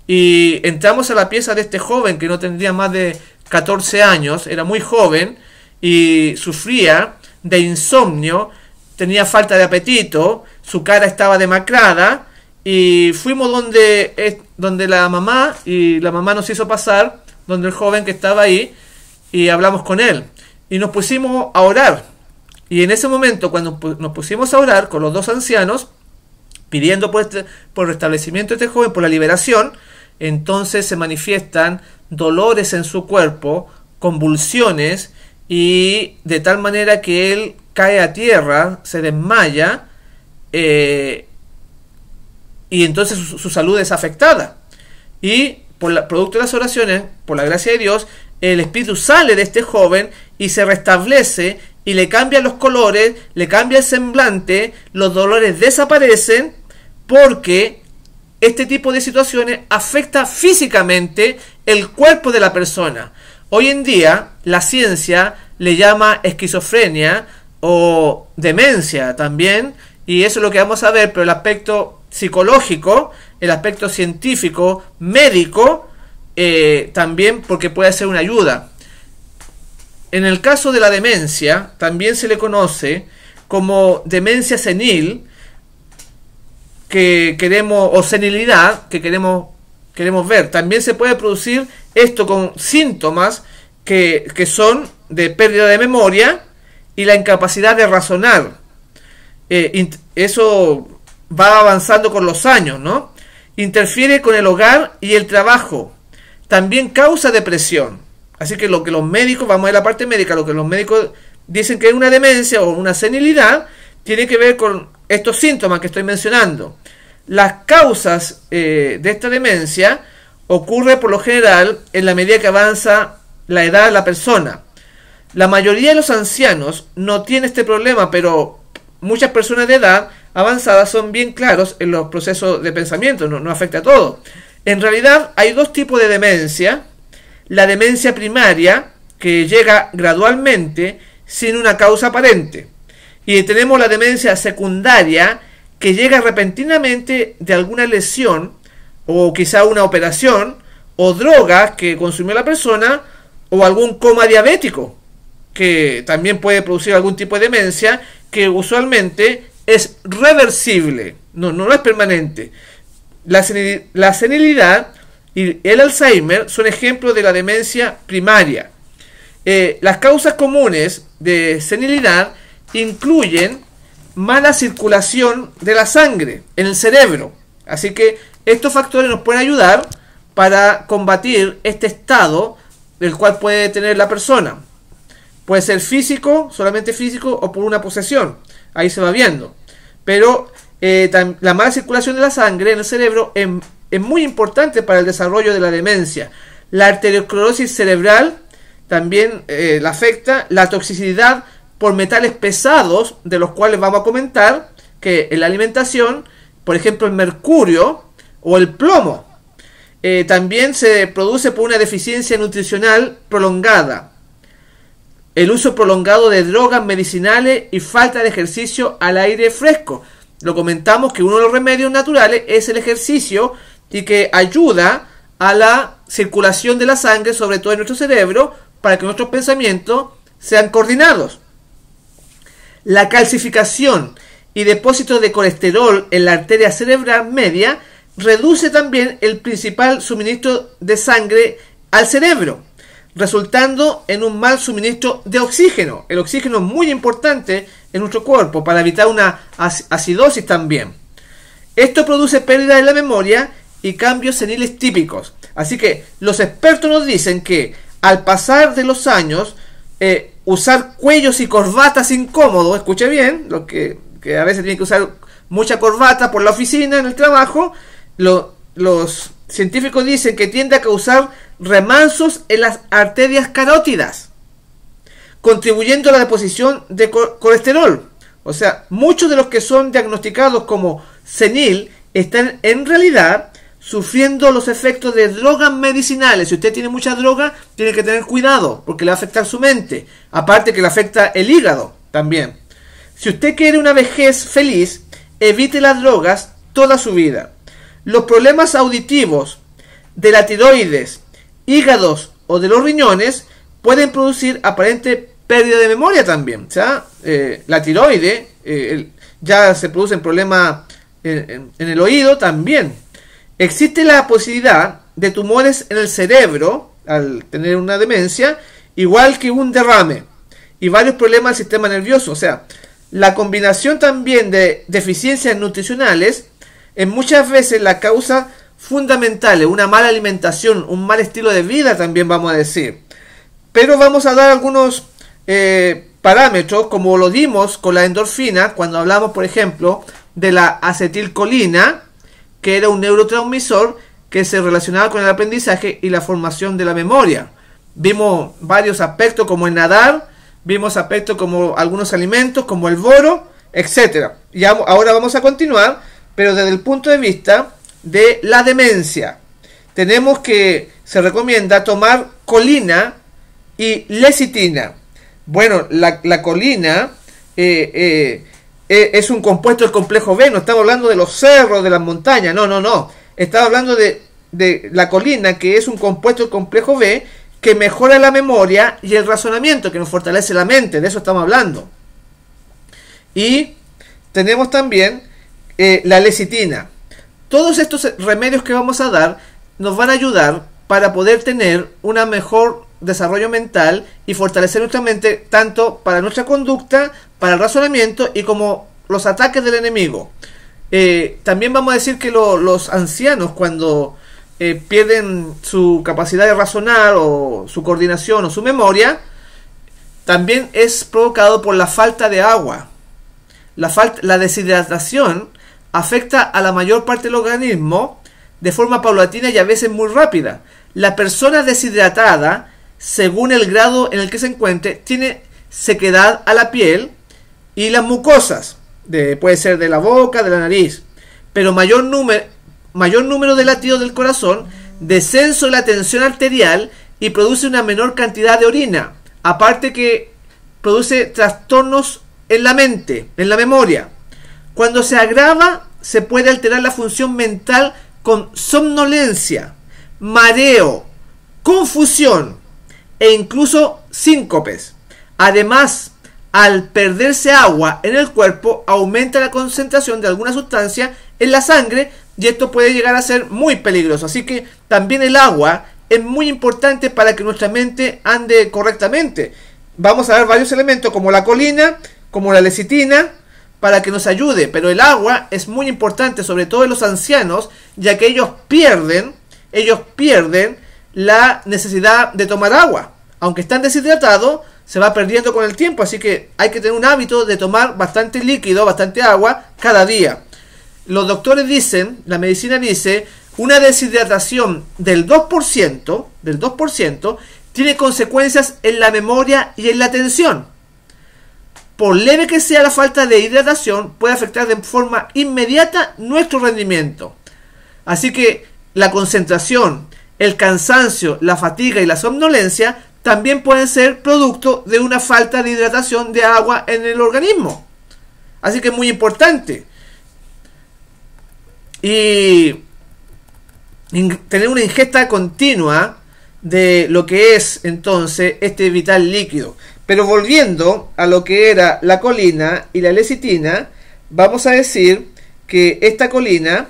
Y entramos a la pieza de este joven que no tendría más de 14 años, era muy joven y sufría de insomnio, tenía falta de apetito, su cara estaba demacrada, y fuimos donde la mamá, y la mamá nos hizo pasar donde el joven que estaba ahí, y hablamos con él y nos pusimos a orar. Y en ese momento, cuando nos pusimos a orar con los dos ancianos, pidiendo por el restablecimiento de este joven, por la liberación, entonces se manifiestan dolores en su cuerpo, convulsiones, y de tal manera que él cae a tierra, se desmaya, y y entonces su salud es afectada. Y producto de las oraciones, por la gracia de Dios, el espíritu sale de este joven y se restablece y le cambian los colores, le cambia el semblante, los dolores desaparecen, porque este tipo de situaciones afecta físicamente el cuerpo de la persona. Hoy en día la ciencia le llama esquizofrenia o demencia también, y eso es lo que vamos a ver, pero el aspecto psicológico, el aspecto científico, médico, también, porque puede ser una ayuda. En el caso de la demencia, también se le conoce como demencia senil, que queremos, o senilidad, que queremos ver. También se puede producir esto con síntomas que son de pérdida de memoria y la incapacidad de razonar. Eso va avanzando con los años, ¿no? Interfiere con el hogar y el trabajo. También causa depresión. Así que lo que los médicos, vamos a ver la parte médica, lo que los médicos dicen que es una demencia o una senilidad, tiene que ver con estos síntomas que estoy mencionando. Las causas de esta demencia ocurre por lo general en la medida que avanza la edad de la persona. La mayoría de los ancianos no tiene este problema, pero muchas personas de edad avanzada son bien claros en los procesos de pensamiento, no afecta a todo. En realidad hay dos tipos de demencia. La demencia primaria, que llega gradualmente sin una causa aparente, y tenemos la demencia secundaria, que llega repentinamente de alguna lesión o quizá una operación o drogas que consumió la persona, o algún coma diabético que también puede producir algún tipo de demencia, que usualmente es reversible, no es permanente. La senilidad y el Alzheimer son ejemplos de la demencia primaria. Las causas comunes de senilidad incluyen mala circulación de la sangre en el cerebro. Así que estos factores nos pueden ayudar para combatir este estado del cual puede tener la persona. Puede ser físico, solamente físico, o por una posesión. Ahí se va viendo. Pero la mala circulación de la sangre en el cerebro es muy importante para el desarrollo de la demencia. La arteriosclerosis cerebral también la afecta. La toxicidad por metales pesados, de los cuales vamos a comentar, que en la alimentación, por ejemplo el mercurio o el plomo, también se produce por una deficiencia nutricional prolongada. El uso prolongado de drogas medicinales y falta de ejercicio al aire fresco. Lo comentamos que uno de los remedios naturales es el ejercicio, y que ayuda a la circulación de la sangre, sobre todo en nuestro cerebro, para que nuestros pensamientos sean coordinados. La calcificación y depósito de colesterol en la arteria cerebral media reduce también el principal suministro de sangre al cerebro, resultando en un mal suministro de oxígeno. El oxígeno es muy importante en nuestro cuerpo para evitar una acidosis también. Esto produce pérdida de la memoria y cambios seniles típicos. Así que los expertos nos dicen que al pasar de los años, usar cuellos y corbatas incómodos, escuche bien, lo que a veces tiene que usar mucha corbata por la oficina, en el trabajo, los científicos dicen que tiende a causar remansos en las arterias carótidas, contribuyendo a la deposición de colesterol. O sea, muchos de los que son diagnosticados como senil están en realidad sufriendo los efectos de drogas medicinales. Si usted tiene mucha droga, tiene que tener cuidado, porque le va a afectar su mente, aparte que le afecta el hígado también. Si usted quiere una vejez feliz, evite las drogas toda su vida. Los problemas auditivos de la tiroides, hígados o de los riñones pueden producir aparente pérdida de memoria también. O sea, la tiroides ya se producen problemas en el oído también. Existe la posibilidad de tumores en el cerebro al tener una demencia, igual que un derrame, y varios problemas del sistema nervioso. O sea, la combinación también de deficiencias nutricionales es muchas veces la causa fundamental, una mala alimentación, un mal estilo de vida también, vamos a decir. Pero vamos a dar algunos parámetros, como lo dimos con la endorfina, cuando hablamos, por ejemplo, de la acetilcolina, que era un neurotransmisor que se relacionaba con el aprendizaje y la formación de la memoria. Vimos varios aspectos como el nadar, vimos aspectos como algunos alimentos, como el boro, etc. Y ahora vamos a continuar, pero desde el punto de vista de la demencia. Tenemos que se recomienda tomar colina y lecitina. Bueno, la colina es un compuesto del complejo B, no estamos hablando de los cerros, de las montañas, no. Estamos hablando de la colina, que es un compuesto del complejo B que mejora la memoria y el razonamiento, que nos fortalece la mente, de eso estamos hablando. Y tenemos también la lecitina. Todos estos remedios que vamos a dar nos van a ayudar para poder tener un mejor desarrollo mental y fortalecer nuestra mente, tanto para nuestra conducta, para el razonamiento y como los ataques del enemigo. También vamos a decir que los ancianos, cuando pierden su capacidad de razonar o su coordinación o su memoria, también es provocado por la falta de agua. La deshidratación afecta a la mayor parte del organismo de forma paulatina y a veces muy rápida. La persona deshidratada, según el grado en el que se encuentre, tiene sequedad a la piel y las mucosas, puede ser de la boca, de la nariz, pero mayor número de latidos del corazón, descenso de la tensión arterial y produce una menor cantidad de orina, aparte que produce trastornos en la mente, en la memoria. Cuando se agrava, se puede alterar la función mental con somnolencia, mareo, confusión e incluso síncopes. Además, al perderse agua en el cuerpo, aumenta la concentración de alguna sustancia en la sangre y esto puede llegar a ser muy peligroso. Así que también el agua es muy importante para que nuestra mente ande correctamente. Vamos a ver varios elementos como la colina, como la lecitina, para que nos ayude, pero el agua es muy importante, sobre todo en los ancianos, ya que ellos pierden la necesidad de tomar agua. Aunque están deshidratados, se va perdiendo con el tiempo, así que hay que tener un hábito de tomar bastante líquido, bastante agua cada día. Los doctores dicen, la medicina dice, una deshidratación del 2% tiene consecuencias en la memoria y en la atención. Por leve que sea la falta de hidratación, puede afectar de forma inmediata nuestro rendimiento. Así que la concentración, el cansancio, la fatiga y la somnolencia también pueden ser producto de una falta de hidratación de agua en el organismo. Así que es muy importante. Y tener una ingesta continua de lo que es entonces este vital líquido. Pero volviendo a lo que era la colina y la lecitina, vamos a decir que esta colina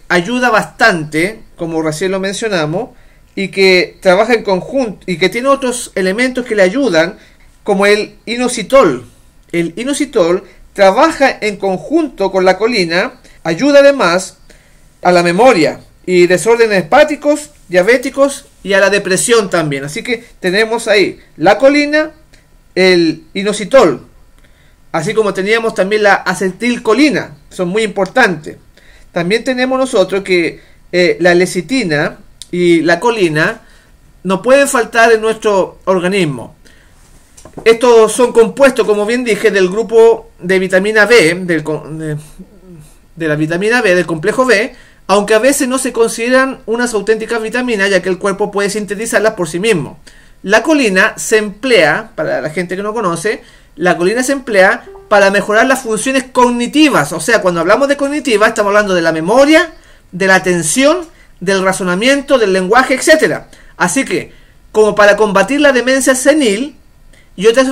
ayuda bastante, como recién lo mencionamos, y que trabaja en conjunto y que tiene otros elementos que le ayudan, como el inositol. El inositol trabaja en conjunto con la colina, ayuda además a la memoria y desórdenes hepáticos, diabéticos y a la depresión también. Así que tenemos ahí la colina, el inositol, así como teníamos también la acetilcolina, son muy importantes. También tenemos nosotros que la lecitina y la colina no pueden faltar en nuestro organismo. Estos son compuestos, como bien dije, del grupo de vitamina B, de la vitamina B, del complejo B, aunque a veces no se consideran unas auténticas vitaminas, ya que el cuerpo puede sintetizarlas por sí mismo. La colina se emplea, para la gente que no conoce, la colina se emplea para mejorar las funciones cognitivas. O sea, cuando hablamos de cognitiva, estamos hablando de la memoria, de la atención, del razonamiento, del lenguaje, etc. Así que, como para combatir la demencia senil y otras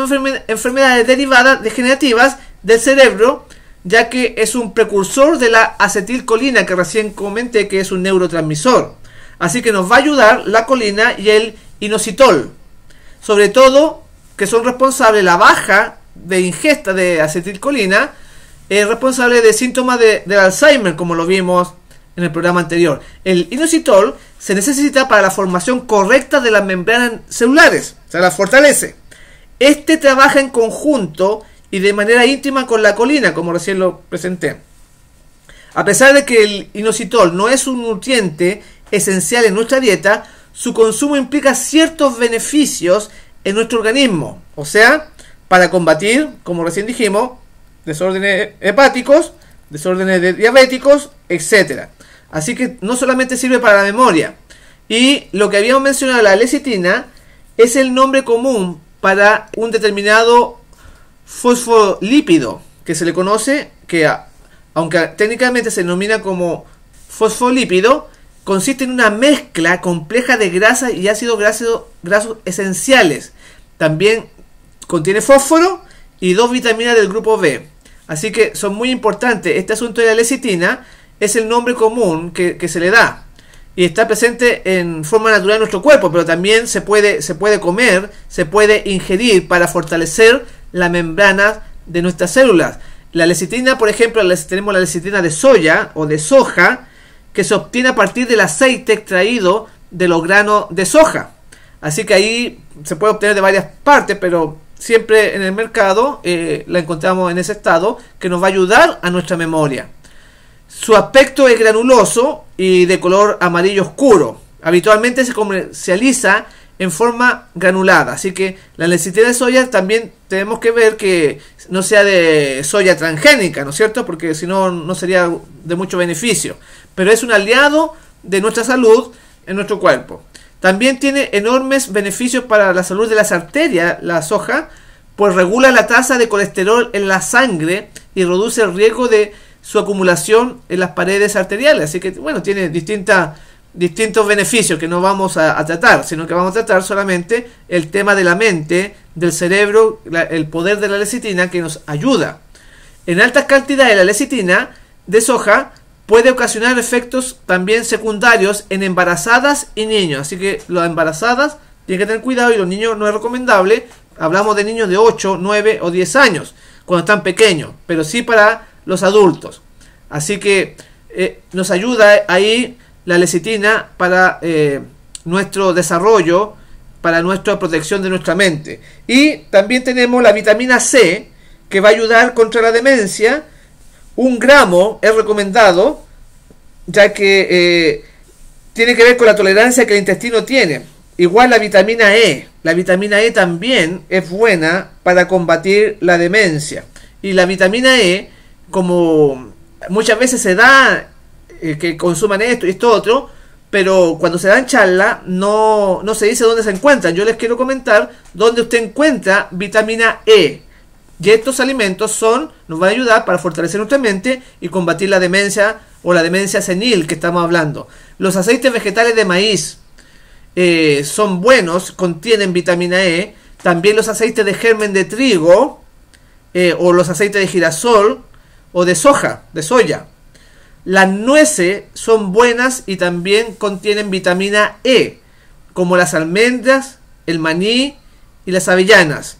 enfermedades derivadas degenerativas del cerebro, ya que es un precursor de la acetilcolina que recién comenté, que es un neurotransmisor. Así que nos va a ayudar la colina y el inositol, sobre todo que son responsables, la baja de ingesta de acetilcolina es responsable de síntomas del Alzheimer, como lo vimos en el programa anterior. El inositol se necesita para la formación correcta de las membranas celulares, o sea, las fortalece. Este trabaja en conjunto y de manera íntima con la colina, como recién lo presenté. A pesar de que el inositol no es un nutriente esencial en nuestra dieta, su consumo implica ciertos beneficios en nuestro organismo. O sea, para combatir, como recién dijimos, desórdenes hepáticos, desórdenes diabéticos, etc. Así que no solamente sirve para la memoria. Y lo que habíamos mencionado, la lecitina, es el nombre común para un determinado fosfolípido que se le conoce, que aunque técnicamente se denomina como fosfolípido, consiste en una mezcla compleja de grasas y ácidos grasos esenciales. También contiene fósforo y 2 vitaminas del grupo B. Así que son muy importantes. Este asunto de la lecitina es el nombre común que se le da. Y está presente en forma natural en nuestro cuerpo, pero también se puede comer, se puede ingerir para fortalecer la membrana de nuestras células. La lecitina, por ejemplo, tenemos la lecitina de soya o de soja, que se obtiene a partir del aceite extraído de los granos de soja. Así que ahí se puede obtener de varias partes, pero siempre en el mercado la encontramos en ese estado, que nos va a ayudar a nuestra memoria. Su aspecto es granuloso y de color amarillo oscuro. Habitualmente se comercializa en forma granulada. Así que la lecitina de soya también tenemos que ver que no sea de soya transgénica, ¿no es cierto? Porque si no, no sería de mucho beneficio. Pero es un aliado de nuestra salud en nuestro cuerpo. También tiene enormes beneficios para la salud de las arterias, la soja, pues regula la tasa de colesterol en la sangre y reduce el riesgo de su acumulación en las paredes arteriales. Así que, bueno, tiene distintos beneficios que no vamos a tratar, sino que vamos a tratar solamente el tema de la mente, del cerebro, el poder de la lecitina que nos ayuda. En altas cantidades la lecitina de soja puede ocasionar efectos también secundarios en embarazadas y niños. Así que las embarazadas tienen que tener cuidado y los niños no es recomendable. Hablamos de niños de 8, 9 o 10 años, cuando están pequeños, pero sí para los adultos. Así que nos ayuda ahí la lecitina para nuestro desarrollo, para nuestra protección de nuestra mente. Y también tenemos la vitamina C, que va a ayudar contra la demencia. 1 gramo es recomendado, ya que tiene que ver con la tolerancia que el intestino tiene. Igual la vitamina E. La vitamina E también es buena para combatir la demencia. Y la vitamina E, como muchas veces se da que consuman esto y esto otro, pero cuando se dan charla no se dice dónde se encuentran. Yo les quiero comentar dónde usted encuentra vitamina E. Y estos alimentos nos van a ayudar para fortalecer nuestra mente y combatir la demencia o la demencia senil que estamos hablando. Los aceites vegetales de maíz son buenos, contienen vitamina E. También los aceites de germen de trigo o los aceites de girasol o de soya. Las nueces son buenas y también contienen vitamina E, como las almendras, el maní y las avellanas.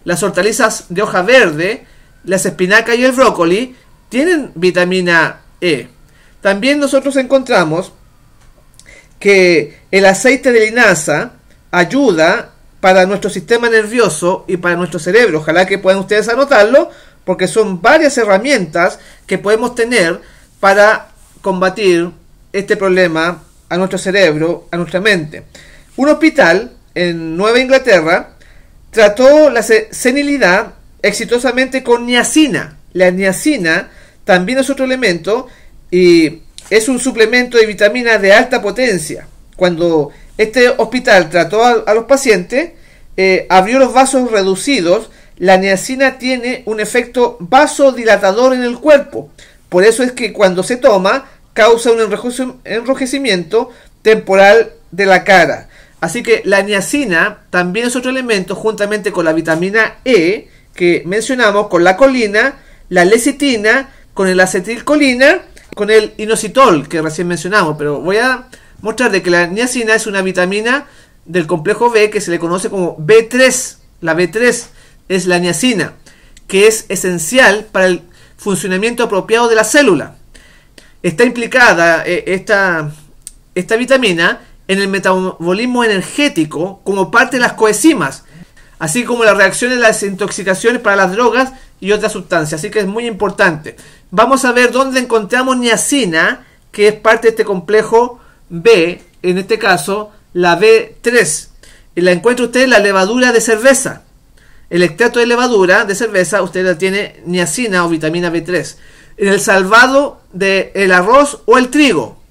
Las hortalizas de hoja verde, las espinacas y el brócoli tienen vitamina E. También nosotros encontramos que el aceite de linaza ayuda para nuestro sistema nervioso y para nuestro cerebro. Ojalá que puedan ustedes anotarlo, porque son varias herramientas que podemos tener para combatir este problema a nuestro cerebro, a nuestra mente. Un hospital en Nueva Inglaterra trató la senilidad exitosamente con niacina. La niacina también es otro elemento y es un suplemento de vitamina de alta potencia. Cuando este hospital trató a los pacientes, abrió los vasos reducidos. La niacina tiene un efecto vasodilatador en el cuerpo. Por eso es que cuando se toma, causa un enrojecimiento temporal de la cara. Así que la niacina también es otro elemento, juntamente con la vitamina E que mencionamos, con la colina, la lecitina, con el acetilcolina, con el inositol que recién mencionamos. Pero voy a mostrar de que la niacina es una vitamina del complejo B que se le conoce como B3. La B3 es la niacina, que es esencial para el funcionamiento apropiado de la célula. Está implicada esta vitamina en el metabolismo energético como parte de las coenzimas, así como las reacciones de las intoxicaciones para las drogas y otras sustancias. Así que es muy importante. vamos a ver dónde encontramos niacina, que es parte de este complejo B, en este caso la B3. Y la encuentra usted en la levadura de cerveza. El extracto de levadura de cerveza, usted la tiene niacina o vitamina B3. En el salvado del arroz o el trigo.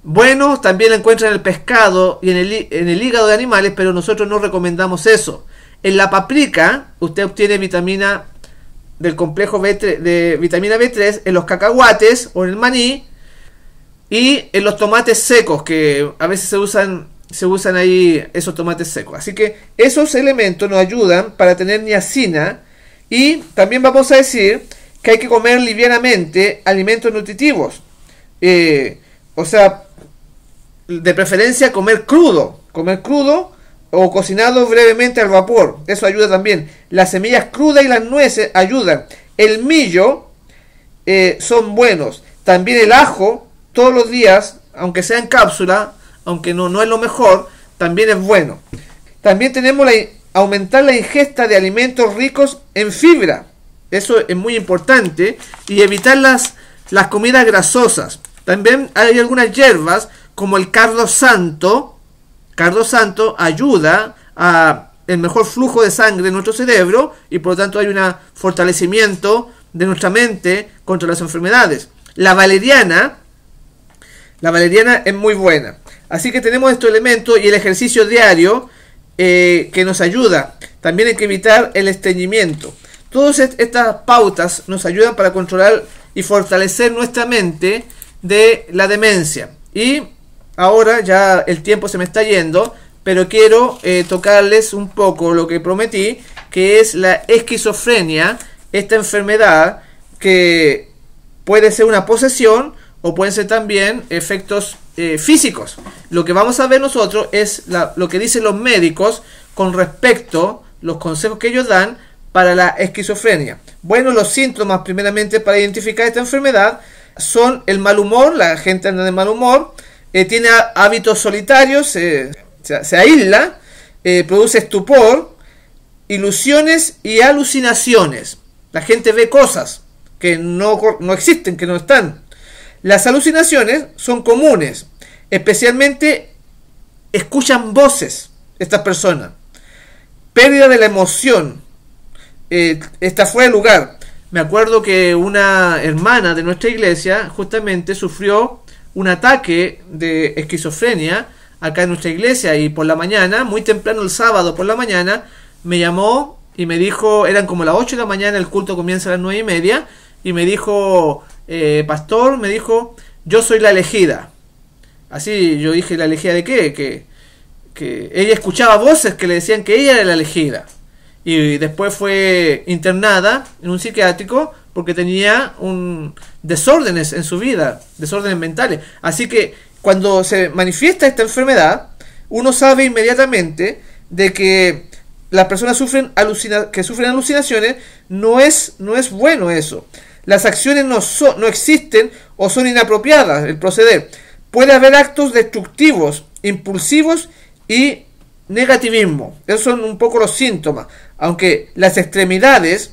Bueno, también la encuentra en el pescado y en el hígado de animales, pero nosotros no recomendamos eso. En la paprika, usted obtiene vitamina del complejo B3, de vitamina B3 en los cacahuates o en el maní y en los tomates secos, que a veces se usan ahí esos tomates secos. Así que esos elementos nos ayudan para tener niacina. Y también vamos a decir que hay que comer livianamente alimentos nutritivos. O sea, de preferencia comer crudo o cocinado brevemente al vapor. Eso ayuda también. Las semillas crudas y las nueces ayudan. El millo son buenos. También el ajo, todos los días, aunque sea en cápsula, aunque no es lo mejor, también es bueno. También tenemos aumentar la ingesta de alimentos ricos en fibra. Eso es muy importante. Y evitar las comidas grasosas. También hay algunas hierbas como el cardo santo. Cardo santo ayuda a el mejor flujo de sangre en nuestro cerebro y por lo tanto hay un fortalecimiento de nuestra mente contra las enfermedades. La valeriana es muy buena. Así que tenemos estos elementos y el ejercicio diario que nos ayuda. También hay que evitar el estreñimiento. Todas estas pautas nos ayudan para controlar y fortalecer nuestra mente de la demencia. Y ahora ya el tiempo se me está yendo, pero quiero tocarles un poco lo que prometí, que es la esquizofrenia, esta enfermedad que puede ser una posesión o pueden ser también efectos físicos. Lo que vamos a ver nosotros es lo que dicen los médicos con respecto a los consejos que ellos dan para la esquizofrenia. Bueno, los síntomas primeramente para identificar esta enfermedad son el mal humor. La gente anda de mal humor, tiene hábitos solitarios, se aísla, produce estupor, ilusiones y alucinaciones. La gente ve cosas que no existen, que no están. Las alucinaciones son comunes, especialmente escuchan voces estas personas. Pérdida de la emoción, está fuera de lugar. Me acuerdo que una hermana de nuestra iglesia justamente sufrió un ataque de esquizofrenia acá en nuestra iglesia y por la mañana, muy temprano el sábado por la mañana, me llamó y me dijo, eran como las 8 de la mañana, el culto comienza a las 9:30, y me dijo, pastor, me dijo, yo soy la elegida. Así yo dije, ¿la elegida de qué? Que ella escuchaba voces que le decían que ella era la elegida. Y después fue internada en un psiquiátrico porque tenía desórdenes en su vida, desórdenes mentales. Así que cuando se manifiesta esta enfermedad, uno sabe inmediatamente de que las personas que sufren alucinaciones, no es bueno eso. Las acciones no existen o son inapropiadas, el proceder. Puede haber actos destructivos, impulsivos y negativismo. Esos son un poco los síntomas. Aunque las extremidades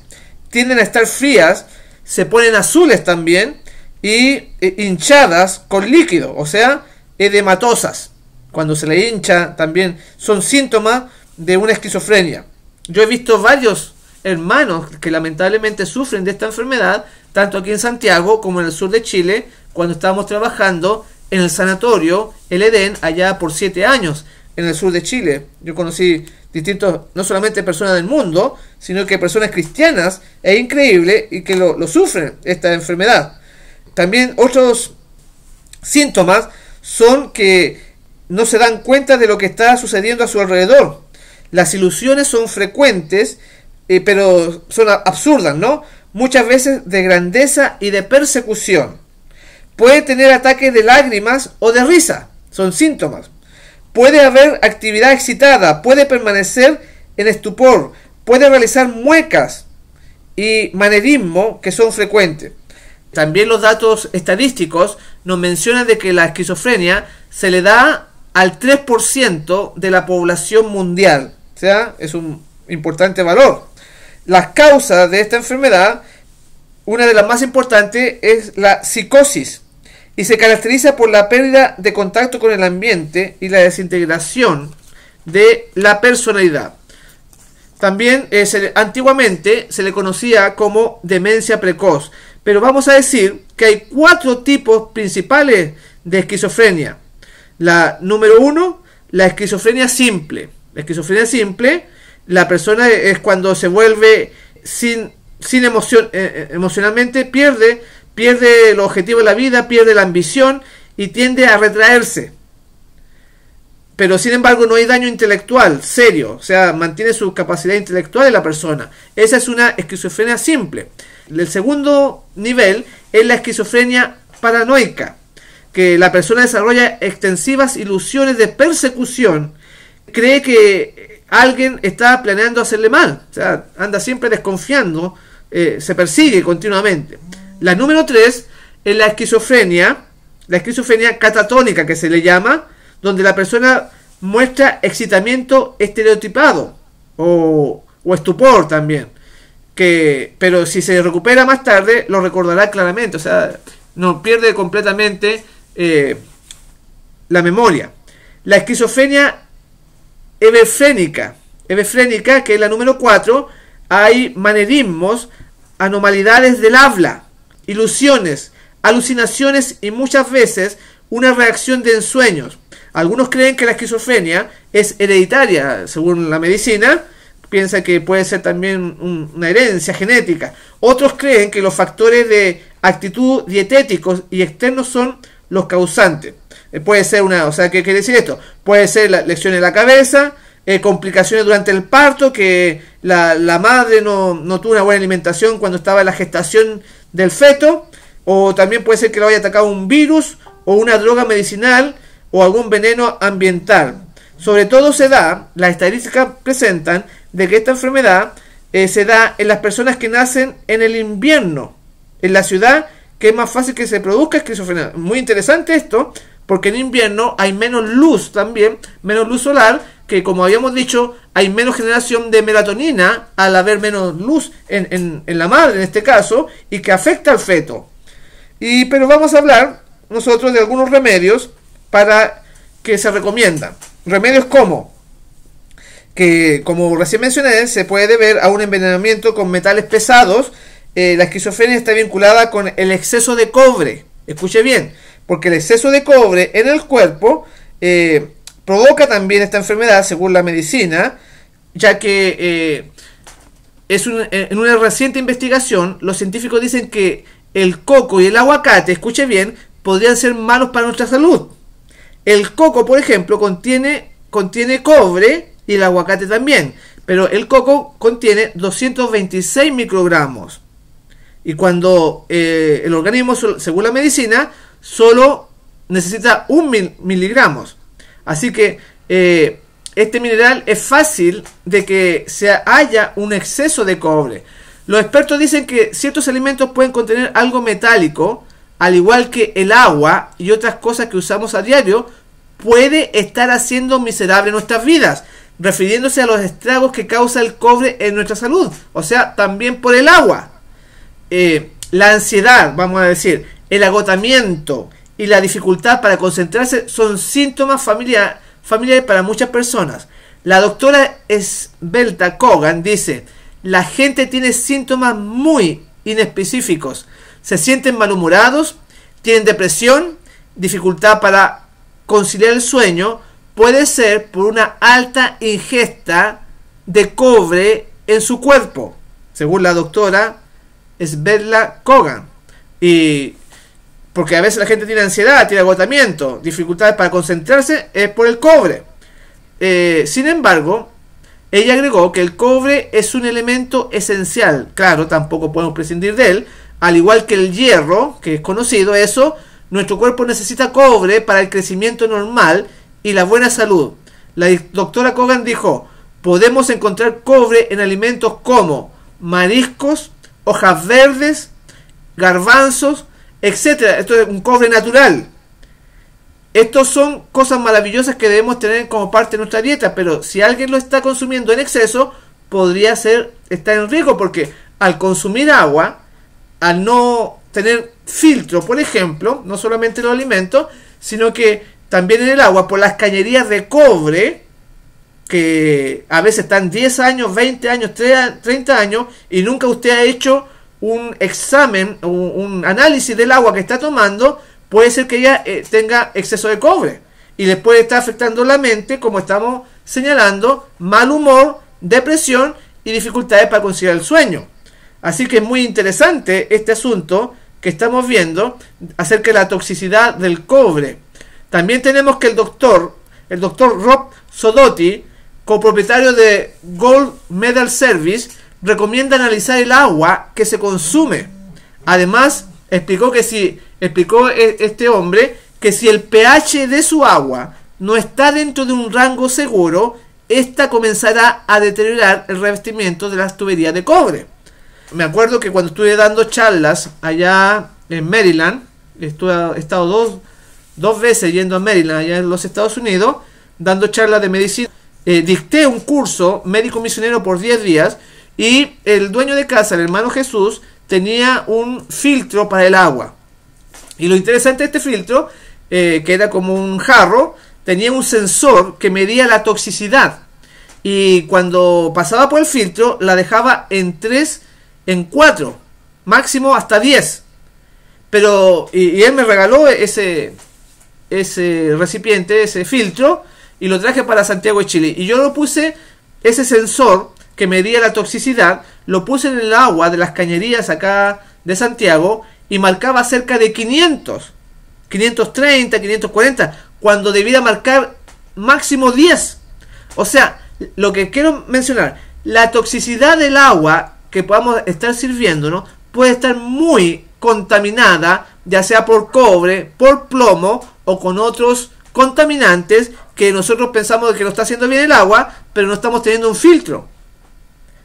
tienden a estar frías, se ponen azules también y hinchadas con líquido, o sea, edematosas. Cuando se le hincha también son síntomas de una esquizofrenia. Yo he visto varios hermanos que lamentablemente sufren de esta enfermedad, tanto aquí en Santiago como en el sur de Chile, cuando estábamos trabajando en el sanatorio El Edén, allá por 7 años, en el sur de Chile. Yo conocí distintos, no solamente personas del mundo, sino que personas cristianas, es increíble, y que lo sufren esta enfermedad. También otros síntomas son que no se dan cuenta de lo que está sucediendo a su alrededor. Las ilusiones son frecuentes, pero son absurdas, ¿no? Muchas veces de grandeza y de persecución. Puede tener ataques de lágrimas o de risa, son síntomas. Puede haber actividad excitada, puede permanecer en estupor, puede realizar muecas y manerismo que son frecuentes. También los datos estadísticos nos mencionan de que la esquizofrenia se le da al 3% de la población mundial. O sea, es un importante valor. Las causas de esta enfermedad una de las más importantes es la psicosis y se caracteriza por la pérdida de contacto con el ambiente y la desintegración de la personalidad. También antiguamente se le conocía como demencia precoz, pero vamos a decir que hay 4 tipos principales de esquizofrenia. La número 1, la esquizofrenia simple. La esquizofrenia simple, la persona es cuando se vuelve sin emoción, emocionalmente pierde el objetivo de la vida, pierde la ambición y tiende a retraerse. Pero sin embargo no hay daño intelectual serio, o sea, mantiene su capacidad intelectual de la persona. Esa es una esquizofrenia simple. El segundo nivel es la esquizofrenia paranoica, que la persona desarrolla extensivas ilusiones de persecución, cree que alguien está planeando hacerle mal, o sea, anda siempre desconfiando, se persigue continuamente. La número 3 es la esquizofrenia catatónica, que se le llama, donde la persona muestra excitamiento estereotipado o estupor también, pero si se recupera más tarde lo recordará claramente, o sea, no pierde completamente la memoria. La esquizofrenia hebefrénica, que es la número 4, hay manerismos, anomalidades del habla, ilusiones, alucinaciones y muchas veces una reacción de ensueños. Algunos creen que la esquizofrenia es hereditaria, según la medicina, piensa que puede ser también una herencia genética. Otros creen que los factores de actitud dietéticos y externos son los causantes. Puede ser o sea, ¿qué quiere decir esto? Puede ser la lesión en la cabeza, complicaciones durante el parto, que la madre no tuvo una buena alimentación cuando estaba en la gestación del feto, o también puede ser que lo haya atacado un virus o una droga medicinal o algún veneno ambiental. Sobre todo las estadísticas presentan de que esta enfermedad se da en las personas que nacen en el invierno, en la ciudad, que es más fácil que se produzca esquizofrenia. Muy interesante esto, porque en invierno hay menos luz también, menos luz solar, que como habíamos dicho, hay menos generación de melatonina al haber menos luz en la madre en este caso, y que afecta al feto. Pero vamos a hablar nosotros de algunos remedios para que se recomiendan. Remedios que, como recién mencioné, se puede deber a un envenenamiento con metales pesados. La esquizofrenia está vinculada con el exceso de cobre. Escuche bien, porque el exceso de cobre en el cuerpo provoca también esta enfermedad, según la medicina, ya que en una reciente investigación los científicos dicen que el coco y el aguacate, escuche bien, podrían ser malos para nuestra salud. El coco, por ejemplo, contiene cobre y el aguacate también, pero el coco contiene 226 microgramos. Y cuando el organismo, según la medicina, solo necesita 1 miligramos. Así que este mineral es fácil de que haya un exceso de cobre. Los expertos dicen que ciertos alimentos pueden contener algo metálico, al igual que el agua y otras cosas que usamos a diario, puede estar haciendo miserable nuestras vidas, refiriéndose a los estragos que causa el cobre en nuestra salud, o sea, también por el agua. La ansiedad, vamos a decir, el agotamiento y la dificultad para concentrarse son síntomas familiares para muchas personas. La doctora Esbelta Kogan dice: la gente tiene síntomas muy inespecíficos, se sienten malhumorados, tienen depresión, dificultad para conciliar el sueño, puede ser por una alta ingesta de cobre en su cuerpo, según la doctora Esbelta Kogan. Y porque a veces la gente tiene ansiedad, tiene agotamiento, dificultades para concentrarse, es por el cobre. Sin embargo, ella agregó que el cobre es un elemento esencial. Claro, tampoco podemos prescindir de él. Al igual que el hierro, que es conocido eso, nuestro cuerpo necesita cobre para el crecimiento normal y la buena salud. La doctora Kogan dijo: podemos encontrar cobre en alimentos como mariscos, hojas verdes, garbanzos, etc. Esto es un cobre natural. Estos son cosas maravillosas que debemos tener como parte de nuestra dieta, pero si alguien lo está consumiendo en exceso, podría estar en riesgo, porque al consumir agua, al no tener filtro, por ejemplo, no solamente los alimentos, sino que también en el agua, por las cañerías de cobre, que a veces están 10 años, 20 años, 30 años, y nunca usted ha hecho un examen, un análisis del agua que está tomando, puede ser que ella tenga exceso de cobre, y le puede estar afectando la mente, como estamos señalando, mal humor, depresión y dificultades para conciliar el sueño. Así que es muy interesante este asunto que estamos viendo acerca de la toxicidad del cobre. También tenemos que el doctor Rob Sodotti, copropietario de Gold Medal Service, recomienda analizar el agua que se consume. Además, explicó este hombre que si el pH de su agua no está dentro de un rango seguro, esta comenzará a deteriorar el revestimiento de las tuberías de cobre. Me acuerdo que cuando estuve dando charlas allá en Maryland, he estado dos veces yendo a Maryland, allá en los Estados Unidos, dando charlas de medicina. Dicté un curso médico misionero por 10 días y el dueño de casa, el hermano Jesús, tenía un filtro para el agua. Y lo interesante de este filtro, que era como un jarro, tenía un sensor que medía la toxicidad. Y cuando pasaba por el filtro, la dejaba en 3, en 4, máximo hasta 10. Pero, y él me regaló ese recipiente, ese filtro, y lo traje para Santiago de Chile. Y yo lo puse, ese sensor que medía la toxicidad, lo puse en el agua de las cañerías acá de Santiago, y marcaba cerca de 500, 530, 540, cuando debía marcar máximo 10. O sea, lo que quiero mencionar, la toxicidad del agua que podamos estar sirviéndonos puede estar muy contaminada, ya sea por cobre, por plomo o con otros contaminantes que nosotros pensamos que lo está haciendo bien el agua, pero no estamos teniendo un filtro.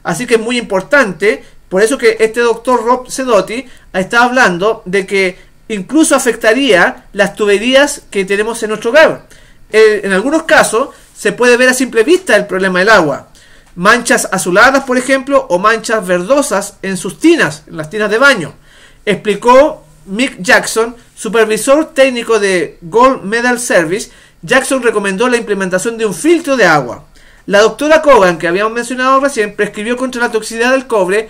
Así que es muy importante, por eso que este doctor Rob Sodotti está hablando de que incluso afectaría las tuberías que tenemos en nuestro hogar. En algunos casos se puede ver a simple vista el problema del agua. Manchas azuladas, por ejemplo, o manchas verdosas en sus tinas, en las tinas de baño. Explicó Mick Jackson, supervisor técnico de Gold Medal Service. Jackson recomendó la implementación de un filtro de agua. La doctora Cogan, que habíamos mencionado recién, prescribió contra la toxicidad del cobre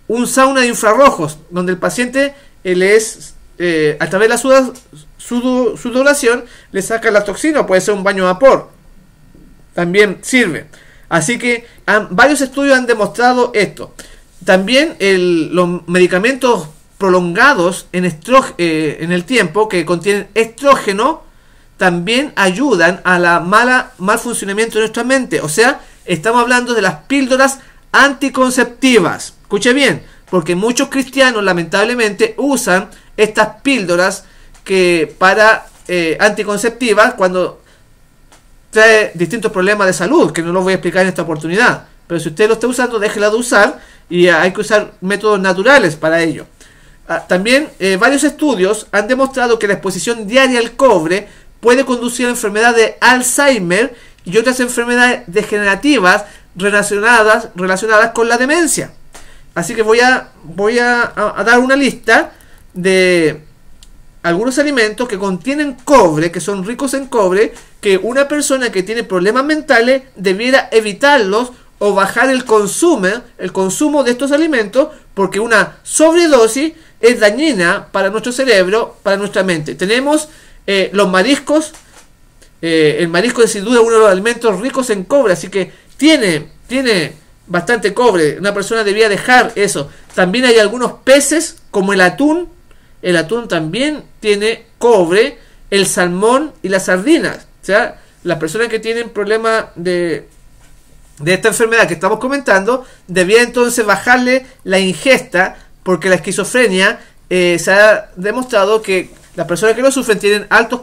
un sauna de infrarrojos, donde el paciente a través de la sudoración le saca la toxina, puede ser un baño a vapor. También sirve. Así que varios estudios han demostrado esto. También los medicamentos prolongados en el tiempo que contienen estrógeno también ayudan a la mal funcionamiento de nuestra mente. O sea, estamos hablando de las píldoras anticonceptivas. Escuche bien, porque muchos cristianos lamentablemente usan estas píldoras para anticonceptivas cuando trae distintos problemas de salud, que no los voy a explicar en esta oportunidad. Pero si usted lo está usando, déjela de usar, y hay que usar métodos naturales para ello. También varios estudios han demostrado que la exposición diaria al cobre puede conducir a enfermedad de Alzheimer y otras enfermedades degenerativas relacionadas con la demencia. Así que voy a dar una lista de algunos alimentos que contienen cobre, que son ricos en cobre, que una persona que tiene problemas mentales debiera evitarlos o bajar el consumo de estos alimentos, porque una sobredosis es dañina para nuestro cerebro, para nuestra mente. Tenemos los mariscos. El marisco es sin duda uno de los alimentos ricos en cobre, así que tiene bastante cobre. Una persona debía dejar eso. También hay algunos peces como el atún. El atún también tiene cobre, el salmón y las sardinas. O sea, las personas que tienen problemas de esta enfermedad que estamos comentando, debía entonces bajarle la ingesta, porque la esquizofrenia se ha demostrado que las personas que lo sufren tienen altos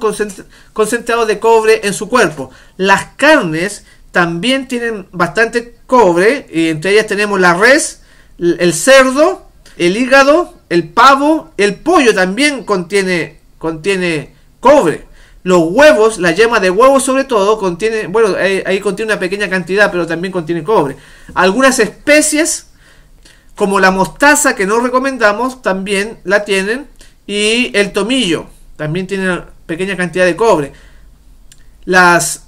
concentrados de cobre en su cuerpo. Las carnes también tienen bastante cobre, y entre ellas tenemos la res, el cerdo, el hígado, el pavo, el pollo también contiene cobre. Los huevos, la yema de huevo sobre todo, ahí contiene una pequeña cantidad, pero también contiene cobre. Algunas especies como la mostaza, que no recomendamos, también la tienen, y el tomillo también tiene una pequeña cantidad de cobre.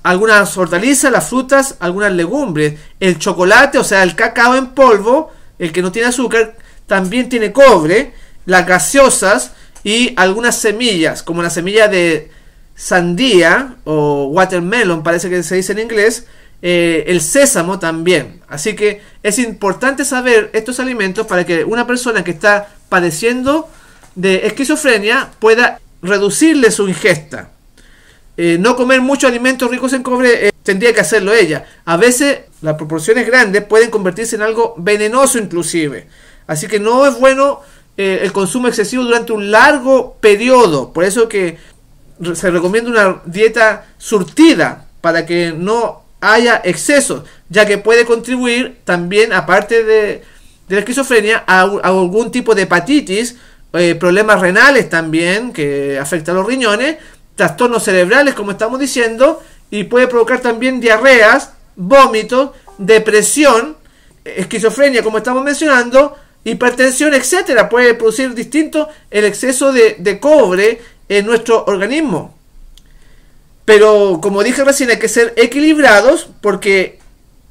Algunas hortalizas, las frutas, algunas legumbres, el chocolate, o sea, el cacao en polvo, el que no tiene azúcar, también tiene cobre, las gaseosas y algunas semillas, como la semilla de sandía o watermelon, parece que se dice en inglés, el sésamo también. Así que es importante saber estos alimentos para que una persona que está padeciendo de esquizofrenia pueda reducirle su ingesta. No comer muchos alimentos ricos en cobre, tendría que hacerlo ella. A veces las proporciones grandes pueden convertirse en algo venenoso inclusive. Así que no es bueno el consumo excesivo durante un largo periodo. Por eso que se recomienda una dieta surtida para que no haya excesos, ya que puede contribuir también, aparte de la esquizofrenia, a algún tipo de hepatitis, problemas renales también, que afectan a los riñones, trastornos cerebrales, como estamos diciendo, y puede provocar también diarreas, vómitos, depresión, esquizofrenia, como estamos mencionando, hipertensión, etcétera. Puede producir distinto el exceso de cobre en nuestro organismo. Pero, como dije recién, hay que ser equilibrados, porque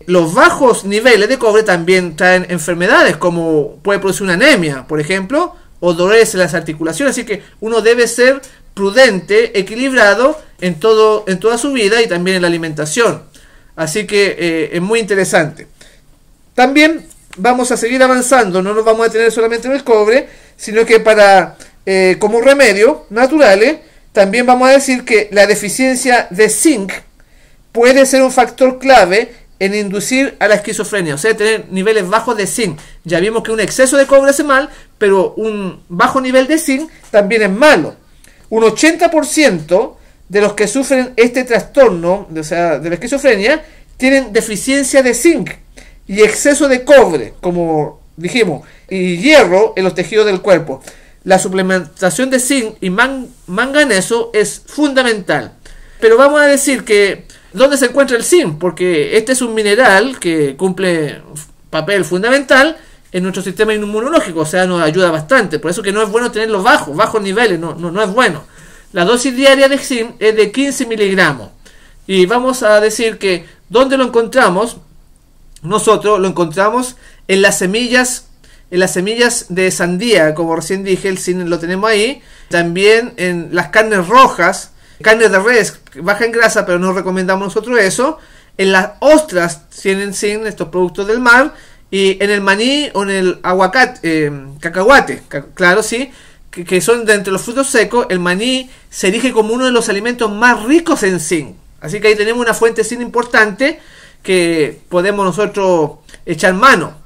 los bajos niveles de cobre también traen enfermedades, como puede producir una anemia, por ejemplo, o dolores en las articulaciones. Así que uno debe ser prudente, equilibrado en toda su vida y también en la alimentación. Así que es muy interesante. También vamos a seguir avanzando, no nos vamos a detener solamente en el cobre, sino que como remedio naturales, también vamos a decir que la deficiencia de zinc puede ser un factor clave en inducir a la esquizofrenia, o sea, tener niveles bajos de zinc. Ya vimos que un exceso de cobre hace mal, pero un bajo nivel de zinc también es malo. Un 80% de los que sufren este trastorno, o sea, de la esquizofrenia, tienen deficiencia de zinc y exceso de cobre, como dijimos, y hierro en los tejidos del cuerpo. La suplementación de zinc y manganeso es fundamental. Pero vamos a decir que ¿dónde se encuentra el zinc? Porque este es un mineral que cumple papel fundamental en nuestro sistema inmunológico, o sea, nos ayuda bastante. Por eso que no es bueno tenerlos bajos niveles, no es bueno. La dosis diaria de zinc es de 15 miligramos. Y vamos a decir que ¿dónde lo encontramos? Nosotros lo encontramos en las semillas de sandía, como recién dije, el zinc lo tenemos ahí. También en las carnes rojas, carne de res, baja en grasa, pero no recomendamos nosotros eso. En las ostras tienen zinc, estos productos del mar. Y en el maní o en el aguacate, cacahuate, claro, sí, que son de entre los frutos secos, el maní se erige como uno de los alimentos más ricos en zinc. Así que ahí tenemos una fuente de zinc importante que podemos nosotros echar mano.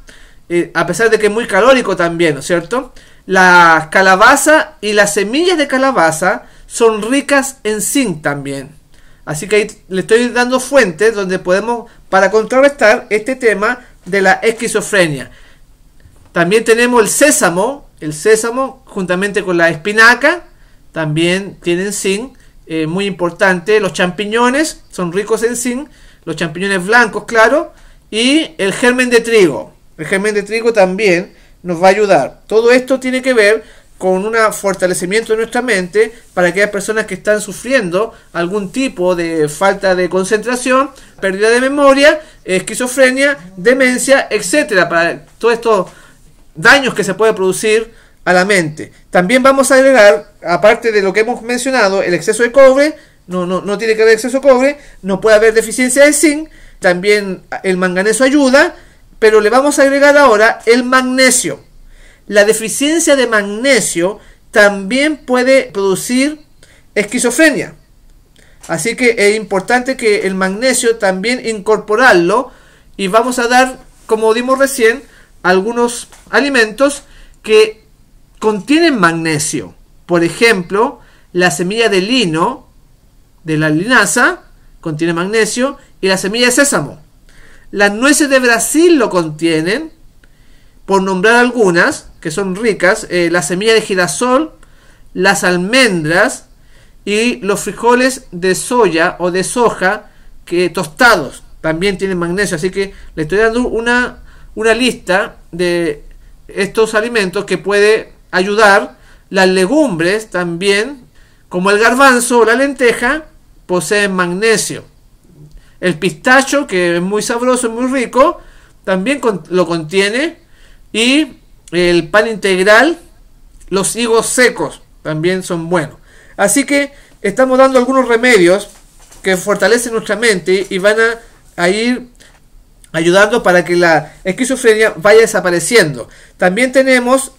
A pesar de que es muy calórico también, ¿no es cierto? Las calabazas y las semillas de calabaza son ricas en zinc también. Así que ahí le estoy dando fuentes donde podemos, para contrarrestar este tema de la esquizofrenia. También tenemos el sésamo juntamente con la espinaca, también tienen zinc, muy importante. Los champiñones son ricos en zinc, los champiñones blancos, claro, y el germen de trigo. El germen de trigo también nos va a ayudar. Todo esto tiene que ver con un fortalecimiento de nuestra mente para aquellas personas que están sufriendo algún tipo de falta de concentración, pérdida de memoria, esquizofrenia, demencia, etcétera, para todos estos daños que se puede producir a la mente. También vamos a agregar, aparte de lo que hemos mencionado, el exceso de cobre. No tiene que haber exceso de cobre, no puede haber deficiencia de zinc, también el manganeso ayuda, pero le vamos a agregar ahora el magnesio. La deficiencia de magnesio también puede producir esquizofrenia. Así que es importante que el magnesio también incorporarlo, y vamos a dar, como dimos recién, algunos alimentos que contienen magnesio. Por ejemplo, la semilla de lino, de la linaza, contiene magnesio, y la semilla de sésamo. Las nueces de Brasil lo contienen, por nombrar algunas que son ricas, la semilla de girasol, las almendras y los frijoles de soya o de soja tostados también tienen magnesio. Así que le estoy dando una lista de estos alimentos que puede ayudar. Las legumbres también, como el garbanzo o la lenteja, poseen magnesio. El pistacho, que es muy sabroso y muy rico, también lo contiene. Y el pan integral, los higos secos, también son buenos. Así que estamos dando algunos remedios que fortalecen nuestra mente y van a ir ayudando para que la esquizofrenia vaya desapareciendo. También tenemos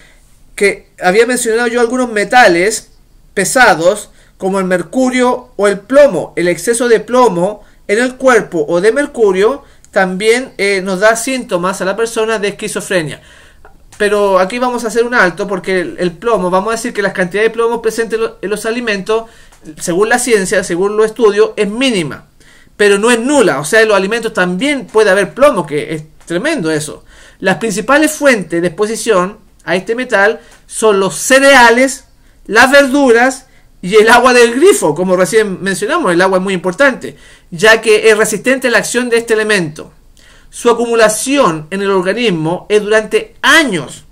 que había mencionado yo algunos metales pesados como el mercurio o el plomo. El exceso de plomo en el cuerpo o de mercurio también nos da síntomas a la persona de esquizofrenia. Pero aquí vamos a hacer un alto porque el plomo, vamos a decir que la cantidad de plomo presente en los alimentos, según la ciencia, según los estudios, es mínima, pero no es nula. O sea, en los alimentos también puede haber plomo, que es tremendo eso. Las principales fuentes de exposición a este metal son los cereales, las verduras y el agua del grifo. Como recién mencionamos, el agua es muy importante, ya que es resistente a la acción de este elemento. Su acumulación en el organismo es durante años.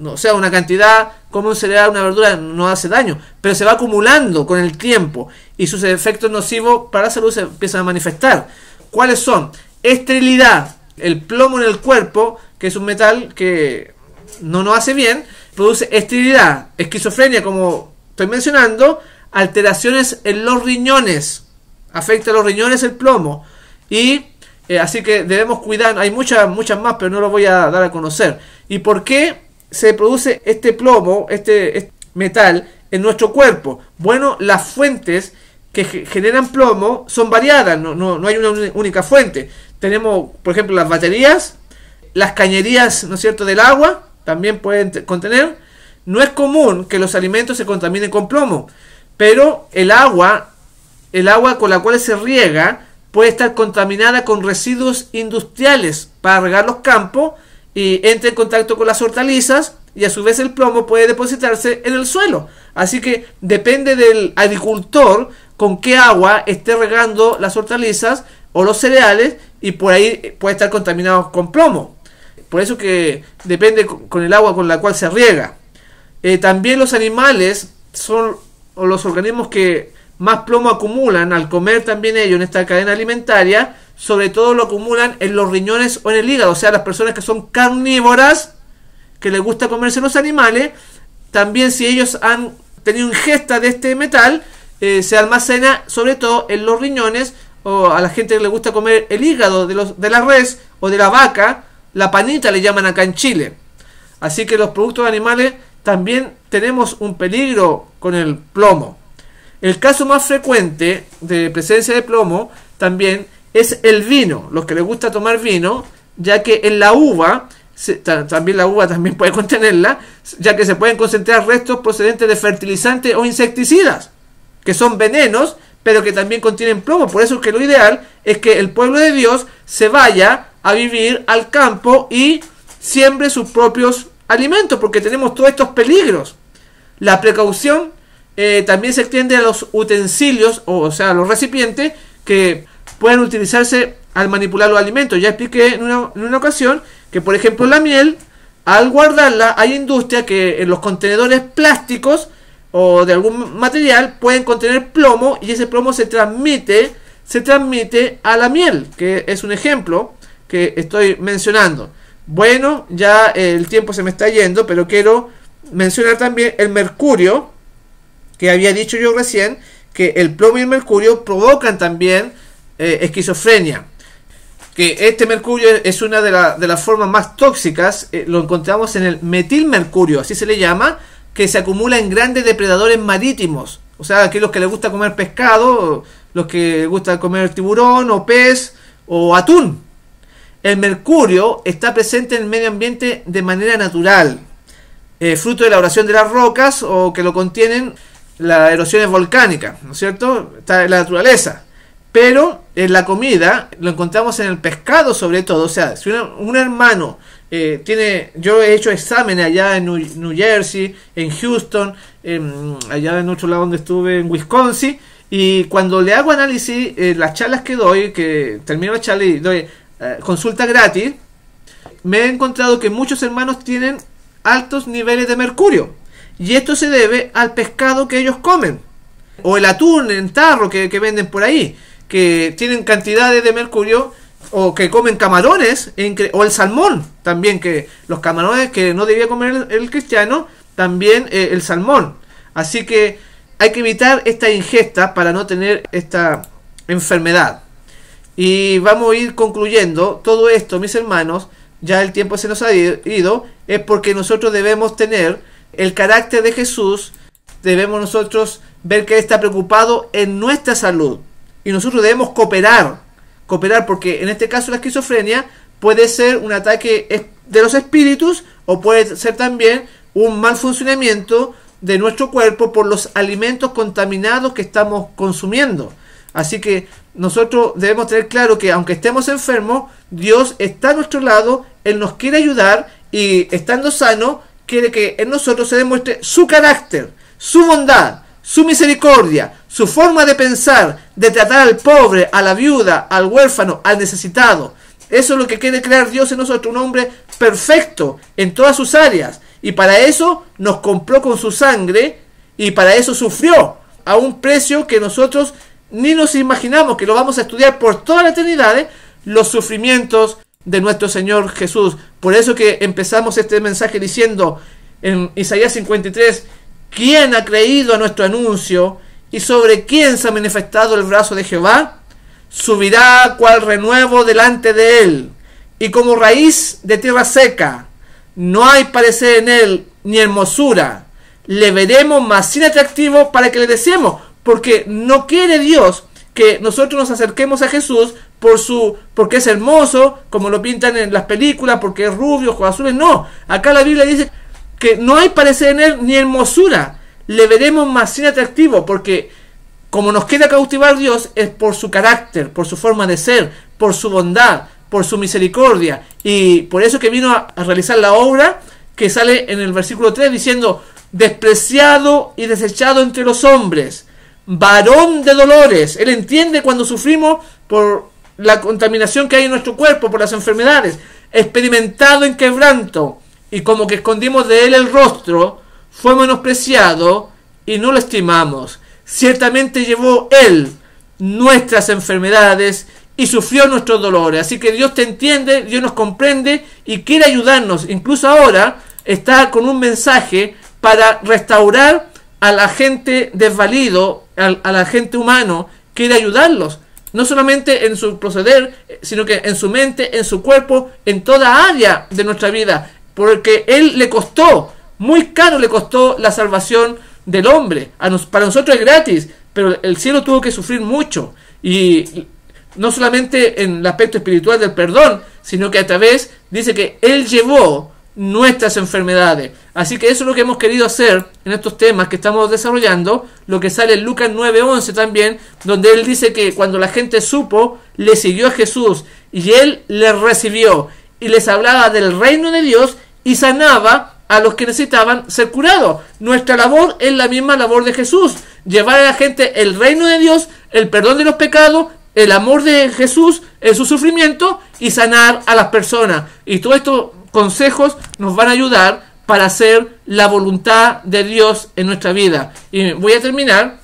O sea, una cantidad como un cereal, una verdura no hace daño, pero se va acumulando con el tiempo y sus efectos nocivos para la salud se empiezan a manifestar. ¿Cuáles son? Esterilidad. El plomo en el cuerpo, que es un metal que no nos hace bien, produce esterilidad. Esquizofrenia, como estoy mencionando, alteraciones en los riñones. Afecta a los riñones el plomo. Y así que debemos cuidar. Hay muchas más, pero no lo voy a dar a conocer. ¿Y por qué se produce este plomo, este metal en nuestro cuerpo? Bueno, las fuentes que generan plomo son variadas, no hay una única fuente. Tenemos, por ejemplo, las baterías, las cañerías, ¿no es cierto?, del agua, también pueden contener. No es común que los alimentos se contaminen con plomo, pero el agua con la cual se riega puede estar contaminada con residuos industriales para regar los campos y entra en contacto con las hortalizas y a su vez el plomo puede depositarse en el suelo. Así que depende del agricultor con qué agua esté regando las hortalizas o los cereales y por ahí puede estar contaminado con plomo. Por eso que depende con el agua con la cual se riega. También los animales son los organismos que más plomo acumulan al comer también ellos en esta cadena alimentaria. Sobre todo lo acumulan en los riñones o en el hígado. O sea, las personas que son carnívoras, que les gusta comerse los animales, también si ellos han tenido ingesta de este metal, se almacena sobre todo en los riñones, o a la gente que le gusta comer el hígado de la res o de la vaca, la panita le llaman acá en Chile. Así que los productos animales también tenemos un peligro con el plomo. El caso más frecuente de presencia de plomo también es el vino, los que les gusta tomar vino, ya que en la uva, también la uva también puede contenerla, ya que se pueden concentrar restos procedentes de fertilizantes o insecticidas, que son venenos, pero que también contienen plomo. Por eso es que lo ideal es que el pueblo de Dios se vaya a vivir al campo y siembre sus propios alimentos, porque tenemos todos estos peligros. La precaución también se extiende a los utensilios, o sea, a los recipientes que pueden utilizarse al manipular los alimentos. Ya expliqué en una ocasión que, por ejemplo, la miel, al guardarla, hay industria que en los contenedores plásticos o de algún material pueden contener plomo y ese plomo se transmite a la miel, que es un ejemplo que estoy mencionando. Bueno, ya el tiempo se me está yendo, pero quiero mencionar también el mercurio, que había dicho yo recién, que el plomo y el mercurio provocan también esquizofrenia. Que este mercurio es una de las formas más tóxicas. Lo encontramos en el metilmercurio, así se le llama, que se acumula en grandes depredadores marítimos. O sea, aquellos que les gusta comer pescado, los que les gusta comer tiburón o pez o atún. El mercurio está presente en el medio ambiente de manera natural, fruto de la erosión de las rocas o que lo contienen las erosiones volcánicas, ¿no es cierto? Está en la naturaleza. Pero en la comida lo encontramos en el pescado sobre todo. O sea, si un hermano yo he hecho exámenes allá en New Jersey, en Houston, allá en otro lado donde estuve, en Wisconsin, y cuando le hago análisis, las charlas que doy, que termino la charla y doy consulta gratis, me he encontrado que muchos hermanos tienen altos niveles de mercurio. Y esto se debe al pescado que ellos comen. O el atún en tarro que venden por ahí, que tienen cantidades de mercurio, o que comen camarones, o el salmón también, que los camarones que no debía comer el cristiano, también el salmón. Así que hay que evitar esta ingesta para no tener esta enfermedad. Y vamos a ir concluyendo todo esto, mis hermanos. Ya el tiempo se nos ha ido. Es porque nosotros debemos tener el carácter de Jesús. Debemos nosotros ver que Él está preocupado en nuestra salud. Y nosotros debemos cooperar, porque en este caso la esquizofrenia puede ser un ataque de los espíritus, o puede ser también un mal funcionamiento de nuestro cuerpo por los alimentos contaminados que estamos consumiendo. Así que nosotros debemos tener claro que aunque estemos enfermos, Dios está a nuestro lado, Él nos quiere ayudar, y estando sano, quiere que en nosotros se demuestre su carácter, su bondad, su misericordia, su forma de pensar, de tratar al pobre, a la viuda, al huérfano, al necesitado. Eso es lo que quiere crear Dios en nosotros, un hombre perfecto en todas sus áreas. Y para eso nos compró con su sangre, y para eso sufrió a un precio que nosotros ni nos imaginamos, que lo vamos a estudiar por toda la eternidad, los sufrimientos de nuestro Señor Jesús. Por eso que empezamos este mensaje diciendo en Isaías 53, ¿quién ha creído a nuestro anuncio? ¿Y sobre quién se ha manifestado el brazo de Jehová? Subirá cual renuevo delante de él, y como raíz de tierra seca. No hay parecer en él ni hermosura. Le veremos más sin atractivo para que le deseemos. Porque no quiere Dios que nosotros nos acerquemos a Jesús porque es hermoso, como lo pintan en las películas, porque es rubio, ojos azules. No, acá la Biblia dice que no hay parecer en él ni hermosura. Le veremos más sin atractivo, porque como nos quiere cautivar Dios es por su carácter, por su forma de ser, por su bondad, por su misericordia. Y por eso que vino a realizar la obra que sale en el versículo 3 diciendo: despreciado y desechado entre los hombres, varón de dolores. Él entiende cuando sufrimos por la contaminación que hay en nuestro cuerpo, por las enfermedades, experimentado en quebranto, y como que escondimos de él el rostro, fue menospreciado y no lo estimamos. Ciertamente llevó él nuestras enfermedades y sufrió nuestros dolores. Así que Dios te entiende, Dios nos comprende y quiere ayudarnos. Incluso ahora está con un mensaje para restaurar a la gente desvalido, a la gente humano. Quiere ayudarlos, no solamente en su proceder, sino que en su mente, en su cuerpo, en toda área de nuestra vida, porque Él le costó, muy caro le costó la salvación del hombre. Para nosotros es gratis, pero el cielo tuvo que sufrir mucho, y no solamente en el aspecto espiritual del perdón, sino que a través, dice que Él llevó nuestras enfermedades. Así que eso es lo que hemos querido hacer en estos temas que estamos desarrollando, lo que sale en Lucas 9:11 también, donde Él dice que cuando la gente supo, le siguió a Jesús, y Él les recibió, y les hablaba del reino de Dios, y sanaba a los que necesitaban ser curados. Nuestra labor es la misma labor de Jesús, llevar a la gente el reino de Dios, el perdón de los pecados, el amor de Jesús en su sufrimiento, y sanar a las personas. Y todos estos consejos nos van a ayudar para hacer la voluntad de Dios en nuestra vida. Y voy a terminar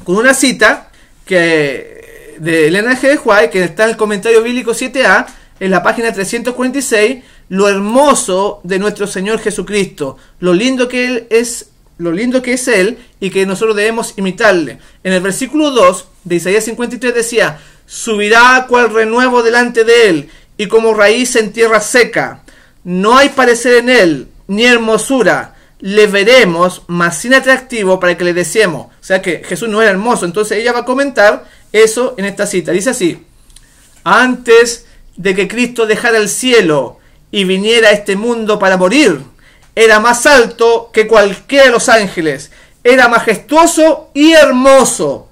con una cita de Elena G. de White, que está en el comentario bíblico 7a, en la página 346, lo hermoso de nuestro Señor Jesucristo, lo lindo que es Él, y que nosotros debemos imitarle. En el versículo 2 de Isaías 53 decía: subirá cual renuevo delante de Él, y como raíz en tierra seca. No hay parecer en él, ni hermosura. Le veremos, mas sin atractivo para que le deseemos. O sea que Jesús no era hermoso. Entonces ella va a comentar eso en esta cita. Dice así: antes de que Cristo dejara el cielo y viniera a este mundo para morir, era más alto que cualquiera de los ángeles. Era majestuoso y hermoso.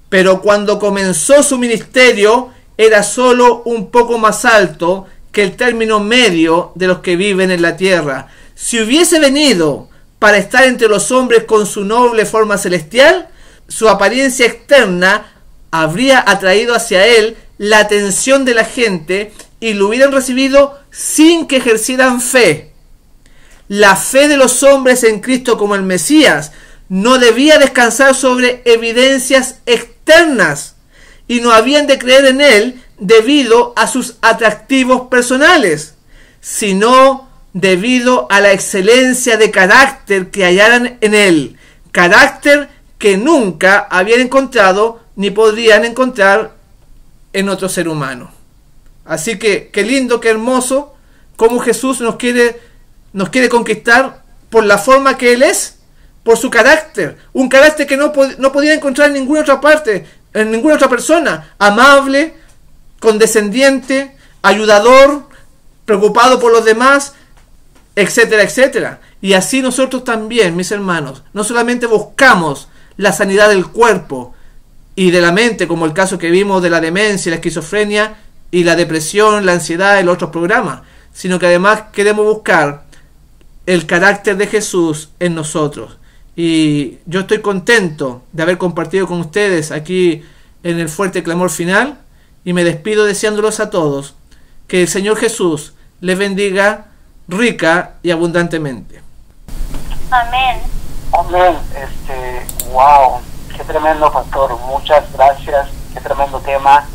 Pero cuando comenzó su ministerio, era solo un poco más alto que el término medio de los que viven en la tierra. Si hubiese venido para estar entre los hombres con su noble forma celestial, su apariencia externa habría atraído hacia él la atención de la gente, y lo hubieran recibido sin que ejercieran fe. la fe de los hombres en Cristo como el Mesías no debía descansar sobre evidencias externas y no habían de creer en él debido a sus atractivos personales, sino debido a la excelencia de carácter que hallaran en él, carácter que nunca habían encontrado ni podrían encontrar en otro ser humano. Así que qué lindo, qué hermoso, cómo Jesús nos quiere conquistar por la forma que Él es, por su carácter, un carácter que no podía encontrar en ninguna otra parte, en ninguna otra persona, amable, condescendiente, ayudador, preocupado por los demás, etcétera, etcétera. Y así nosotros también, mis hermanos, no solamente buscamos la sanidad del cuerpo y de la mente, como el caso que vimos de la demencia, la esquizofrenia y la depresión, la ansiedad, en los otros programas, sino que además queremos buscar el carácter de Jesús en nosotros. Y yo estoy contento de haber compartido con ustedes aquí en el fuerte clamor final, y me despido deseándolos a todos que el Señor Jesús les bendiga rica y abundantemente. Amén. Amén. Wow, qué tremendo, pastor. Muchas gracias. Qué tremendo tema.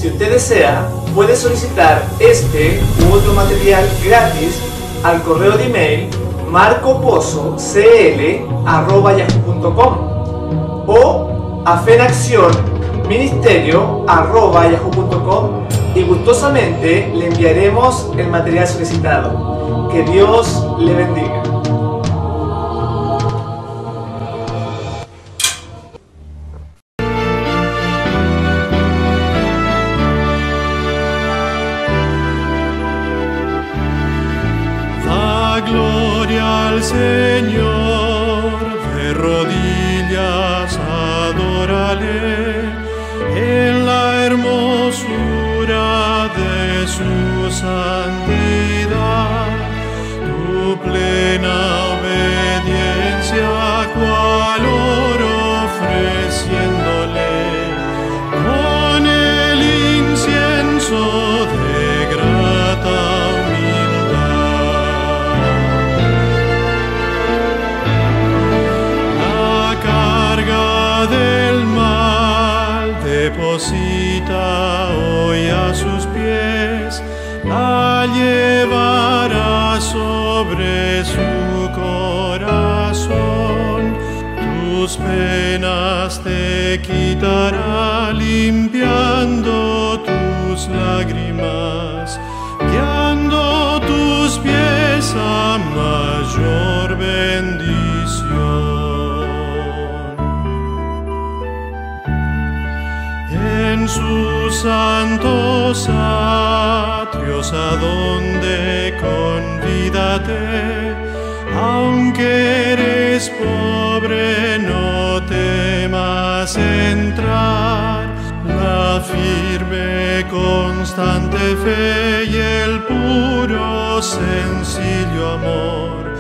Si usted desea, puede solicitar este u otro material gratis al correo de email marcopozocl@yahoo.com o a fenaccionministerio@yahoo.com, y gustosamente le enviaremos el material solicitado. Que Dios le bendiga. Gloria al Señor, de rodillas adórale, en la hermosura de su santidad, tu plena obediencia cual oro ofreciéndole, con el incienso de grata deposita hoy a sus pies, la llevará sobre su corazón, tus penas te quitará limpiando tus lágrimas, guiando tus pies a mayor bendición. En sus santos atrios a donde convídate, aunque eres pobre no temas entrar, la firme constante fe y el puro sencillo amor,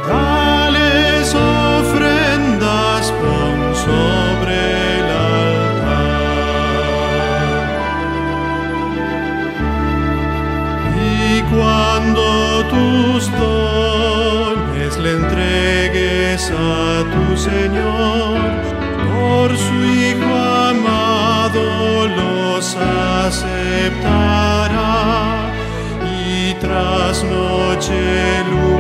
tales ofrendas pon sobre el cuando tus dones le entregues a tu Señor, por su Hijo amado los aceptará, y tras noche luz